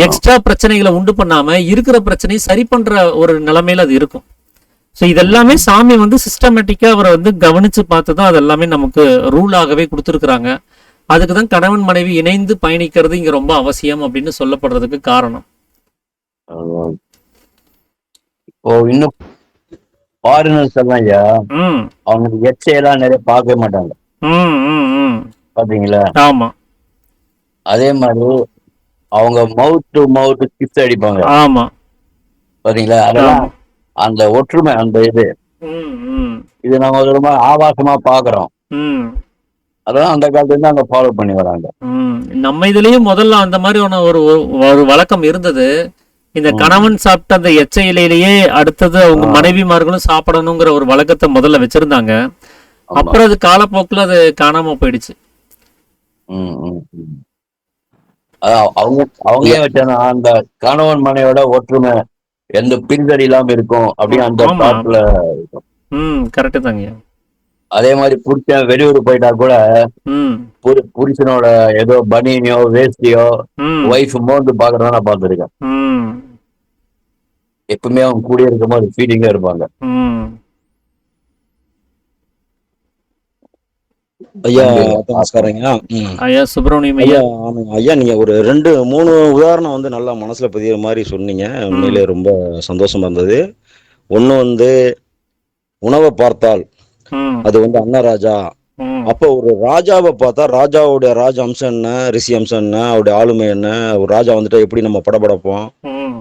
எக்ஸ்ட்ரா பிரச்சனைகளை உண்டு பண்ணாம இருக்கிற பிரச்சனையை சரி பண்ற ஒரு நிலைமையில அது இருக்கும். ஸோ இதெல்லாமே சாமி சிஸ்டமேட்டிக்கா அவரை கவனிச்சு பார்த்து தான் அதெல்லாமே நமக்கு ரூலாகவே கொடுத்துருக்குறாங்க. அதுக்கு தான் கணவன் மனைவி இணைந்து பயணிக்கிறது இங்க ரொம்ப அவசியம் அப்படின்னு சொல்லப்படுறதுக்கு காரணம். இப்போ இன்னும் ஃபாரினர்ஸ் எல்லாம் ஐயா, அவங்க எச்சையெல்லாம் நிறைய பார்க்க மாட்டாங்க, பாத்தீங்களா? ஆமா. அதே மாதிரி அவங்க மவுத் டு மவுத் கிஸ் அடிப்பாங்க. ஆமா, பாத்தீங்களா? அதெல்லாம் அந்த ஒற்றுமை, அந்த இது நம்ம ரொம்ப ஆபாசமா பாக்குறோம். அதான் அந்த காலத்துல இருந்து அங்க ஃபாலோ பண்ணி வராங்க. நம்ம இதுலயும் முதல்ல அந்த மாதிரி ஒரு வழக்கம் இருந்தது. இந்த கணவன் சாப்பிட்ட அந்த எச்ச இலையிலேயே அடுத்தது அவங்க மனைவிமார்களும் சாப்பிடணுங்கிற ஒரு வழக்கத்தை முதல்ல வச்சிருந்தாங்க. அப்புறம் அது காலப்போக்கில் அது காணாம போயிடுச்சு. அவங்களே வச்சானா அந்த கணவன் மனையோட ஒற்றுமை எந்த பின்தடி இல்லாம இருக்கும் அப்படின்னு அந்த பாட்டுல இருக்கும். கரெக்ட் தாங்க. அதே மாதிரி புருஷன் வெளியூர் போயிட்டா கூட புருஷனோட ஏதோ பனியனையோ வேஸ்டியோ ஒய்ஃப் மோந்து பாக்குறதா நான் பார்த்திருக்கேன். எப்பவுமே அவங்க கூட இருக்கும் போது ஃபீலிங்கா இருப்பாங்க. ஐயா நமஸ்காரங்க. ஐயா சுப்பிரமணியம் ஐயா. ஆமாங்க ஐயா, நீங்க ஒரு 2-3 உதாரணம் நல்லா மனசுல பதிகிற மாதிரி சொன்னீங்க. உண்மையிலே ரொம்ப சந்தோஷமா இருந்தது. ஒண்ணு உணவை பார்த்தால் அது அன்னராஜா. அப்ப ஒரு ராஜாவை பார்த்தா ராஜாவுடைய ராஜ அம்சம் என்ன, ரிஷி அம்சம் என்ன, அவருடைய ஆளுமை என்ன, ஒரு ராஜா எப்படி நம்ம படபடப்போம்,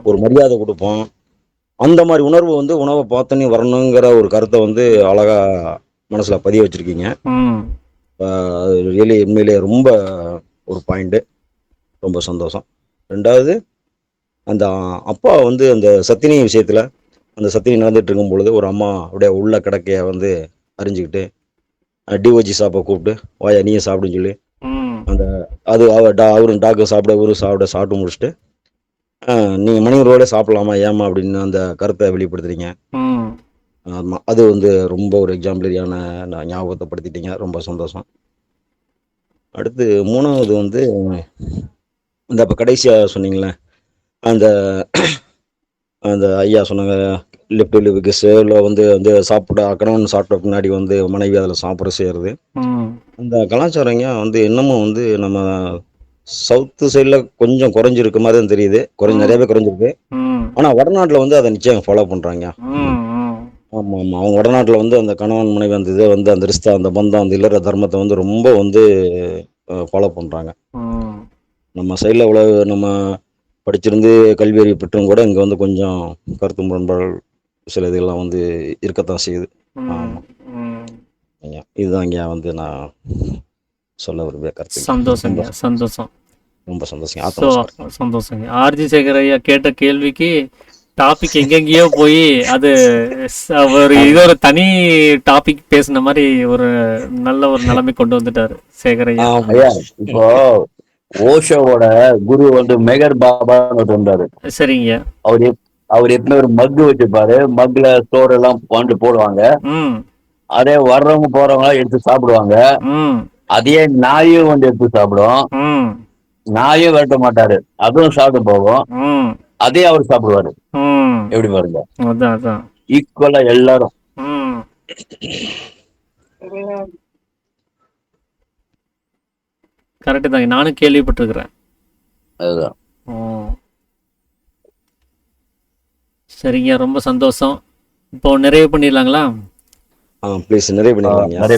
ஒரு மரியாதை கொடுப்போம். அந்த மாதிரி உணர்வு உணவை பார்த்தனே வரணுங்கிற ஒரு கருத்தை அழகா மனசுல பதிய வச்சிருக்கீங்க. ரியலி உண்மையிலே ரொம்ப ஒரு பாயிண்ட், ரொம்ப சந்தோஷம். ரெண்டாவது, அந்த அப்பா அந்த சத்தினி விஷயத்துல, அந்த சத்தினி நடந்துட்டு இருக்கும் பொழுது ஒரு அம்மா அப்படியே உள்ள கிடக்கைய அறிஞ்சுக்கிட்டு டிஓஜி சாப்பை கூப்பிட்டு வாயா நீயே சாப்பிடுன்னு சொல்லி அந்த அது அவரும் டாக்டர் சாப்பிட இவரும் சாப்பிட்டு முடிச்சுட்டு நீங்கள் மணிவரோட சாப்பிடலாமா ஏமா அப்படின்னு அந்த கருத்தை வெளிப்படுத்துறீங்க. ஆமாம், அது ரொம்ப ஒரு எக்ஸாம்பிளரியான ஞாபகத்தை படுத்திட்டீங்க. ரொம்ப சந்தோஷம். அடுத்து 3வது இந்த இப்போ கடைசியாக சொன்னீங்களே, அந்த அந்த ஐயா சொன்னாங்க லிப்ட் கிஸ்ஸில் சாப்பிட கணவன் சாப்பிட்ட பின்னாடி மனைவி அதில் சாப்பிட செய்கிறது. அந்த கலாச்சாரங்க இன்னமும் நம்ம சவுத்து சைடில் கொஞ்சம் குறைஞ்சிருக்க மாதிரி தான் தெரியுது. நிறையவே குறைஞ்சிருக்கு. ஆனால் வடநாட்டில் அதை நிச்சயம் ஃபாலோ பண்ணுறாங்க. ஆமாம் ஆமாம், அவங்க வடநாட்டில் அந்த கணவன் மனைவி இதை அந்த ரிஸ்தா, அந்த பந்தம், இல்லற தர்மத்தை ரொம்ப ஃபாலோ பண்ணுறாங்க. நம்ம சைடில் இவ்வளோ நம்ம படிச்சிருந்து கல்வி அறிவு பெற்றும் கூட இங்கே கொஞ்சம் கருத்து முரண்பாடுகள் சில இதெல்லாம் இருக்கத்தான் செய்யுது. ஆமாம் ஐயா, இதுதான் இங்கே நான் சொல்ல விரும்பிய கருத்து. சந்தோஷங்க, சந்தோஷம், ரொம்ப சந்தோஷம், சந்தோஷங்க. ஆர்ஜி சேகர் ஐயா கேட்ட கேள்விக்கு டாபிக் எங்கெங்கேயோ போய் அது ஒரு தனி டாபிக் பேசின மாதிரி ஒரு நல்ல ஒரு நிலைமை கொண்டு வந்துட்டாரு சேகர் ஐயா. இப்போ ஓஷோவோட குரு மெகர் பாபான்னு வந்தாரு. சரிங்க. அவர் எப்பவுமே ஒரு மக்கு வச்சிருப்பாரு. மக்குல சோறு எல்லாம் போடுவாங்க. அதே வர்றவங்க போறவங்க எடுத்து சாப்பிடுவாங்க. அதே நாயும் எடுத்து சாப்பிடும். நாயும் விரட்ட மாட்டாரு, அதுவும் சாப்பிட்டு போகும். அதே அவர் சாப்பிடுவாரு. எப்படி பாருங்க, ஈக்குவலா எல்லாரும். கரெக்ட் தாங்க, நானும் கேள்விப்பட்டிருக்கிறேன். அதுதான். சரிங்க, ரொம்ப சந்தோஷம். இப்போ நிறைவு பண்ணிடலாங்களா?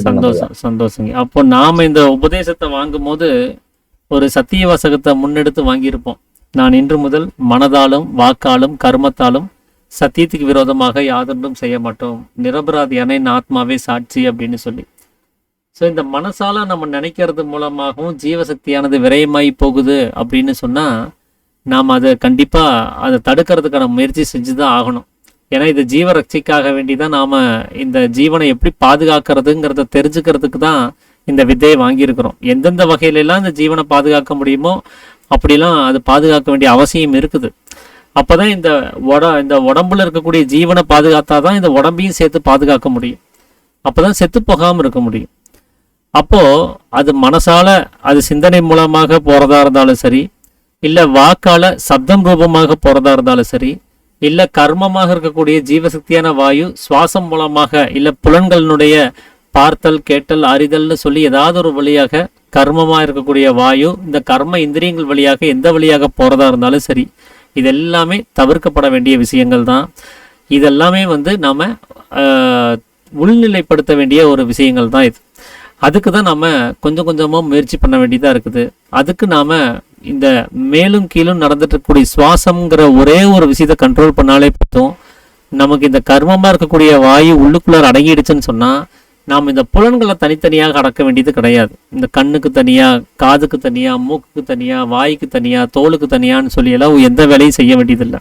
சந்தோஷம், சந்தோஷங்க. அப்போ நாம இந்த உபதேசத்தை வாங்கும் போது ஒரு சத்திய வாசகத்தை முன்னெடுத்து வாங்கியிருப்போம். நான் இன்று முதல் மனதாலும் வாக்காலும் கர்மத்தாலும் சத்தியத்துக்கு விரோதமாக யாதொன்றும் செய்ய மாட்டோம், நிரபராதியான என் ஆத்மாவே சாட்சி அப்படின்னு சொல்லி. ஸோ இந்த மனசால நம்ம நினைக்கிறது மூலமாகவும் ஜீவசக்தியானது விரயமாகி போகுது அப்படின்னு சொன்னால் நாம் அதை கண்டிப்பாக அதை தடுக்கிறதுக்கான முயற்சி செஞ்சு தான் ஆகணும். ஏன்னா இது ஜீவ ரட்சிக்காக வேண்டி தான் நாம் இந்த ஜீவனை எப்படி பாதுகாக்கிறதுங்கிறத தெரிஞ்சுக்கிறதுக்கு தான் இந்த வித்தையை வாங்கியிருக்கிறோம். எந்தெந்த வகையிலெல்லாம் இந்த ஜீவனை பாதுகாக்க முடியுமோ அப்படிலாம் அது பாதுகாக்க வேண்டிய அவசியம் இருக்குது. அப்போ தான் இந்த உடம்புல இருக்கக்கூடிய ஜீவனை பாதுகாத்தா தான் இந்த உடம்பையும் சேர்த்து பாதுகாக்க முடியும். அப்போ தான் செத்து போகாமல் இருக்க முடியும். அப்போது அது மனசால அது சிந்தனை மூலமாக போகிறதா இருந்தாலும் சரி, இல்லை வாக்கால சப்தம் ரூபமாக போகிறதா இருந்தாலும் சரி, இல்லை கர்மமாக இருக்கக்கூடிய ஜீவசக்தியான வாயு சுவாசம் மூலமாக, இல்லை புலன்களினுடைய பார்த்தல் கேட்டல் அறிதல்னு சொல்லி ஏதாவது ஒரு வழியாக கர்மமாக இருக்கக்கூடிய வாயு இந்த கர்ம இந்திரியங்கள் வழியாக எந்த வழியாக போகிறதா இருந்தாலும் சரி, இதெல்லாமே தவிர்க்கப்பட வேண்டிய விஷயங்கள் தான். இதெல்லாமே நாம் உள்நிலைப்படுத்த வேண்டிய ஒரு விஷயங்கள் தான் இது. அதுக்கு தான் நம்ம கொஞ்சம் கொஞ்சமாக முயற்சி பண்ண வேண்டியதாக இருக்குது. அதுக்கு நாம் இந்த மேலும் கீழும் நடந்துட்டு இருக்கக்கூடிய சுவாசம்ங்கிற ஒரே ஒரு விஷயத்தை கண்ட்ரோல் பண்ணாலே போதும். நமக்கு இந்த கர்மமாக இருக்கக்கூடிய வாயு உள்ளுக்குள்ளார அடங்கிடுச்சுன்னு சொன்னால் நாம் இந்த புலன்களை தனித்தனியாக அடக்க வேண்டியது கிடையாது. இந்த கண்ணுக்கு தனியாக, காதுக்கு தனியாக, மூக்குக்கு தனியாக, வாய்க்கு தனியாக, தோலுக்கு தனியான்னு சொல்லி எல்லாம் எந்த வேலையும் செய்ய வேண்டியதில்லை.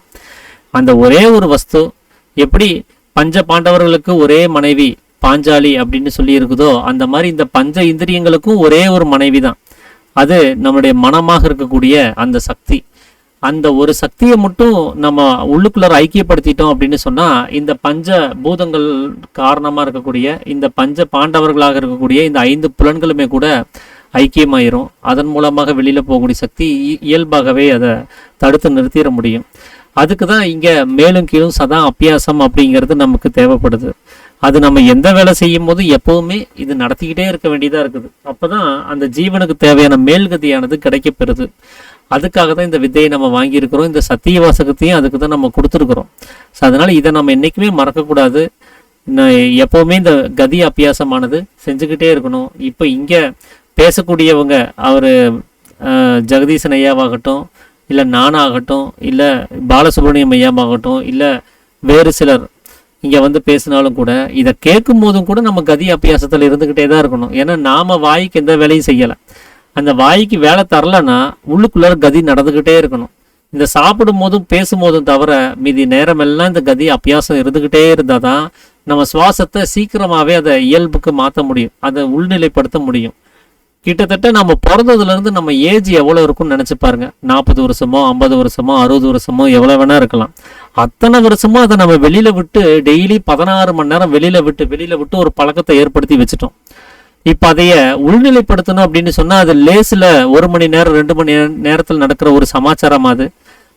அந்த ஒரே ஒரு வஸ்து எப்படி பஞ்ச பாண்டவர்களுக்கு ஒரே மனைவி பாஞ்சாலி அப்படின்னு சொல்லி இருக்குதோ, அந்த மாதிரி இந்த பஞ்ச இந்திரியங்களுக்கும் ஒரே ஒரு மனைவி தான். அது நம்மளுடைய மனமாக இருக்கக்கூடிய அந்த சக்தி. அந்த ஒரு சக்தியை மட்டும் நம்ம உள்ளுக்குள்ளார ஐக்கியப்படுத்திட்டோம் அப்படின்னு சொன்னால் இந்த பஞ்ச பூதங்கள் காரணமாக இருக்கக்கூடிய இந்த பஞ்ச பாண்டவர்களாக இருக்கக்கூடிய இந்த 5 புலன்களுமே கூட ஐக்கியமாயிரும். அதன் மூலமாக வெளியில் போகக்கூடிய சக்தி இயல்பாகவே அதை தடுத்து நிறுத்திட முடியும். அதுக்கு தான் இங்கே மேலும் கீழும் சதா அபியாசம் அப்படிங்கிறது நமக்கு தேவைப்படுது. அது நம்ம எந்த வேலை செய்யும் போது எப்பவுமே இது நடத்திக்கிட்டே இருக்க வேண்டியதாக இருக்குது. அப்போ தான் அந்த ஜீவனுக்கு தேவையான மேல்கதியானது கிடைக்கப்பெறுது. அதுக்காக தான் இந்த வித்தையை நம்ம வாங்கியிருக்கிறோம். இந்த சத்திய வாசகத்தையும் அதுக்கு தான் நம்ம கொடுத்துருக்குறோம். ஸோ அதனால் இதை நம்ம என்றைக்குமே மறக்கக்கூடாது. எப்போவுமே இந்த கதி அபியாசமானது செஞ்சுக்கிட்டே இருக்கணும். இப்போ இங்கே பேசக்கூடியவங்க அவர் ஜெகதீசன் ஐயாவாகட்டும், இல்லை நானாகட்டும், இல்லை பாலசுப்ரமணியம் ஐயாவாகட்டும், இல்லை வேறு சிலர் இங்கே வந்து பேசினாலும் கூட இதை கேட்கும் போதும் கூட நம்ம கதி அபியாசத்தில் இருந்துக்கிட்டே தான் இருக்கணும். ஏன்னா நாம் வாய்க்கு எந்த வேலையும் செய்யலை. அந்த வாய்க்கு வேலை தரலன்னா உள்ளுக்குள்ளார கதி நடந்துக்கிட்டே இருக்கணும். இந்த சாப்பிடும் போதும் பேசும்போதும் தவிர மீதி நேரமெல்லாம் இந்த கதி அபியாசம் இருந்துக்கிட்டே இருந்தால் தான் நம்ம சுவாசத்தை சீக்கிரமாகவே அதை இயல்புக்கு மாற்ற முடியும், அதை உள்நிலைப்படுத்த முடியும். கிட்டத்தட்ட நம்ம பிறந்ததுலேருந்து நம்ம ஏஜ் எவ்வளோ இருக்குன்னு நினச்சி பாருங்க. 40 வருஷமோ 50 வருஷமோ 60 வருஷமோ எவ்வளோ வேணா இருக்கலாம். அத்தனை வருஷமோ அதை நம்ம வெளியில் விட்டு டெய்லி 16 மணி நேரம் வெளியில் விட்டு ஒரு பழக்கத்தை ஏற்படுத்தி வச்சுட்டோம். இப்போ அதைய உள்நிலைப்படுத்தணும் அப்படின்னு சொன்னால் அது லேசில் 1 மணி நேரம் 2 மணி நேரத்தில் நடக்கிற ஒரு சமாச்சாரம்.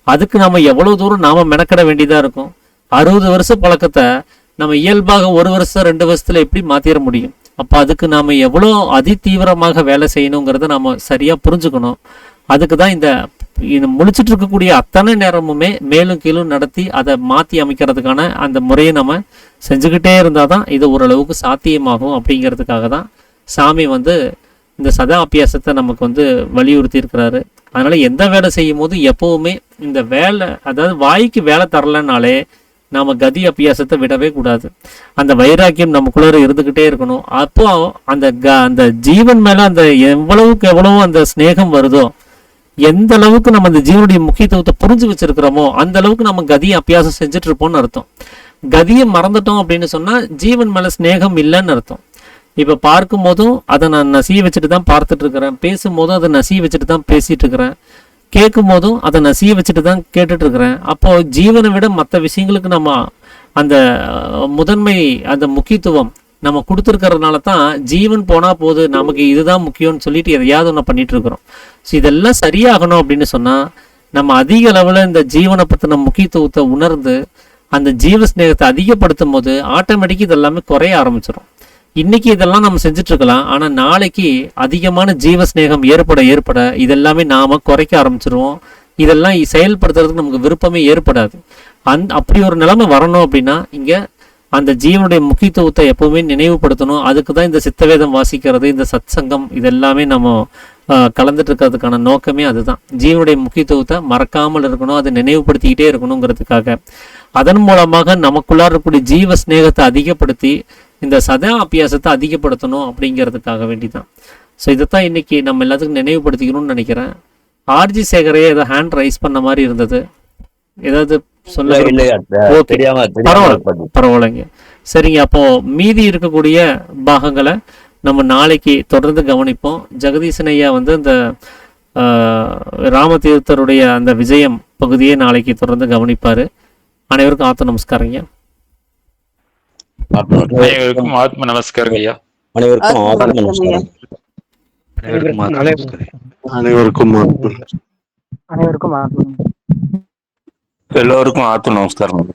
அதுக்கு நம்ம எவ்வளோ தூரம் நாம் மெனக்கிட வேண்டியதாக இருக்கும். 60 வருஷ பழக்கத்தை நம்ம இயல்பாக 1 வருஷம் 2 வருஷத்தில் எப்படி மாற்றிட முடியும்? அப்போ அதுக்கு நாம் எவ்வளோ அதிதீவிரமாக வேலை செய்யணுங்கிறத நம்ம சரியாக புரிஞ்சுக்கணும். அதுக்கு தான் இந்த முழிச்சிட்டு இருக்கக்கூடிய அத்தனை நேரமுமே மேலும் கீழும் நடத்தி அதை மாற்றி அமைக்கிறதுக்கான அந்த முறையை நம்ம செஞ்சுக்கிட்டே இருந்தால் தான் இது ஓரளவுக்கு சாத்தியமாகும். அப்படிங்கிறதுக்காக தான் சாமி வந்து இந்த சதா அபியாசத்தை நமக்கு வலியுறுத்தி இருக்கிறாரு. அதனால எந்த வேலை செய்யும் போது எப்பவுமே இந்த வேலை, அதாவது வாய்க்கு வேலை தரலனாலே நாம கதி அபியாசத்தை விடவே கூடாது. அந்த வைராக்கியம் நமக்குள்ள இருந்துகிட்டே இருக்கணும். அப்போ அந்த ஜீவன் மேல அந்த எவ்வளவு அந்த ஸ்நேகம் வருதோ, எந்த அளவுக்கு நம்ம அந்த ஜீவனுடைய முக்கியத்துவத்தை புரிஞ்சு வச்சிருக்கிறோமோ அந்த அளவுக்கு நம்ம கதியை அபியாசம் செஞ்சுட்டு இருப்போம்னு அர்த்தம். கதியை மறந்துட்டோம் அப்படின்னு சொன்னா ஜீவன் மேல ஸ்நேகம் இல்லைன்னு அர்த்தம். இப்போ பார்க்கும் போதும் அதை நான் நசிய வச்சுட்டு தான் பார்த்துட்டு இருக்கிறேன், பேசும்போதும் அதை நசிய வச்சுட்டு தான் பேசிட்டு இருக்கிறேன், கேட்கும் போதும் அதை நசிய வச்சுட்டு தான் கேட்டுட்டு இருக்கிறேன். அப்போ ஜீவனை விட மற்ற விஷயங்களுக்கு நம்ம அந்த முதன்மை, அந்த முக்கியத்துவம் நம்ம கொடுத்துருக்கிறதுனால தான் ஜீவன் போனா போது நமக்கு இதுதான் முக்கியம்னு சொல்லிட்டு எதையாவது ஒன்று பண்ணிட்டு இருக்கிறோம். ஸோ இதெல்லாம் சரியாகணும் அப்படின்னு சொன்னா நம்ம அதிக அளவில் இந்த ஜீவனை பற்றின முக்கியத்துவத்தை உணர்ந்து அந்த ஜீவ ஸ்நேகத்தை அதிகப்படுத்தும் போது ஆட்டோமேட்டிக்காக இதெல்லாமே குறைய ஆரம்பிச்சிடும். இன்னைக்கு இதெல்லாம் நம்ம செஞ்சுட்டு இருக்கலாம், ஆனால் நாளைக்கு அதிகமான ஜீவ ஸ்நேகம் ஏற்பட இதெல்லாமே நாம குறைக்க ஆரம்பிச்சிருவோம். இதெல்லாம் செயல்படுத்துறதுக்கு நமக்கு விருப்பமே ஏற்படாது. அப்படி ஒரு நிலைமை வரணும் அப்படின்னா இங்க அந்த ஜீவனுடைய முக்கியத்துவத்தை எப்பவுமே நினைவுபடுத்தணும். அதுக்கு தான் இந்த சித்தவேதம் வாசிக்கிறது, இந்த சத்சங்கம், இதெல்லாமே நம்ம கலந்துட்டு இருக்கிறதுக்கான நோக்கமே அதுதான். ஜீவனுடைய முக்கியத்துவத்தை மறக்காமல் இருக்கணும், அதை நினைவுபடுத்திக்கிட்டே இருக்கணுங்கிறதுக்காக. அதன் மூலமாக நமக்குள்ளார இருக்கக்கூடிய ஜீவ ஸ்நேகத்தை அதிகப்படுத்தி இந்த சதா அபியாசத்தை அதிகப்படுத்தணும் அப்படிங்கிறதுக்காக வேண்டி தான். ஸோ இதைத்தான் இன்னைக்கு நம்ம எல்லாத்துக்கும் நினைவுபடுத்திக்கணும்னு நினைக்கிறேன். ஆர்ஜி சேகரையே ஏதோ ஹேண்ட் ரைஸ் பண்ண மாதிரி இருந்தது, ஏதாவது சொல்ல? ஓகே, பரவாயில்லைங்க. சரிங்க, அப்போ மீதி இருக்கக்கூடிய பாகங்களை நம்ம நாளைக்கு தொடர்ந்து கவனிப்போம். ஜெகதீசன் ஐயா வந்து இந்த ராமதீர்த்தருடைய அந்த விஜயம் பகுதியை நாளைக்கு தொடர்ந்து கவனிப்பாரு. அனைவருக்கும் ஆத்ம நமஸ்காரங்க. அனைவருக்கும் ஆத்ம நமஸ்காரம் ஐயா. அனைவருக்கும் ஆத்ம நமஸ்காரம். எல்லோருக்கும் ஆத்ம நமஸ்காரம்.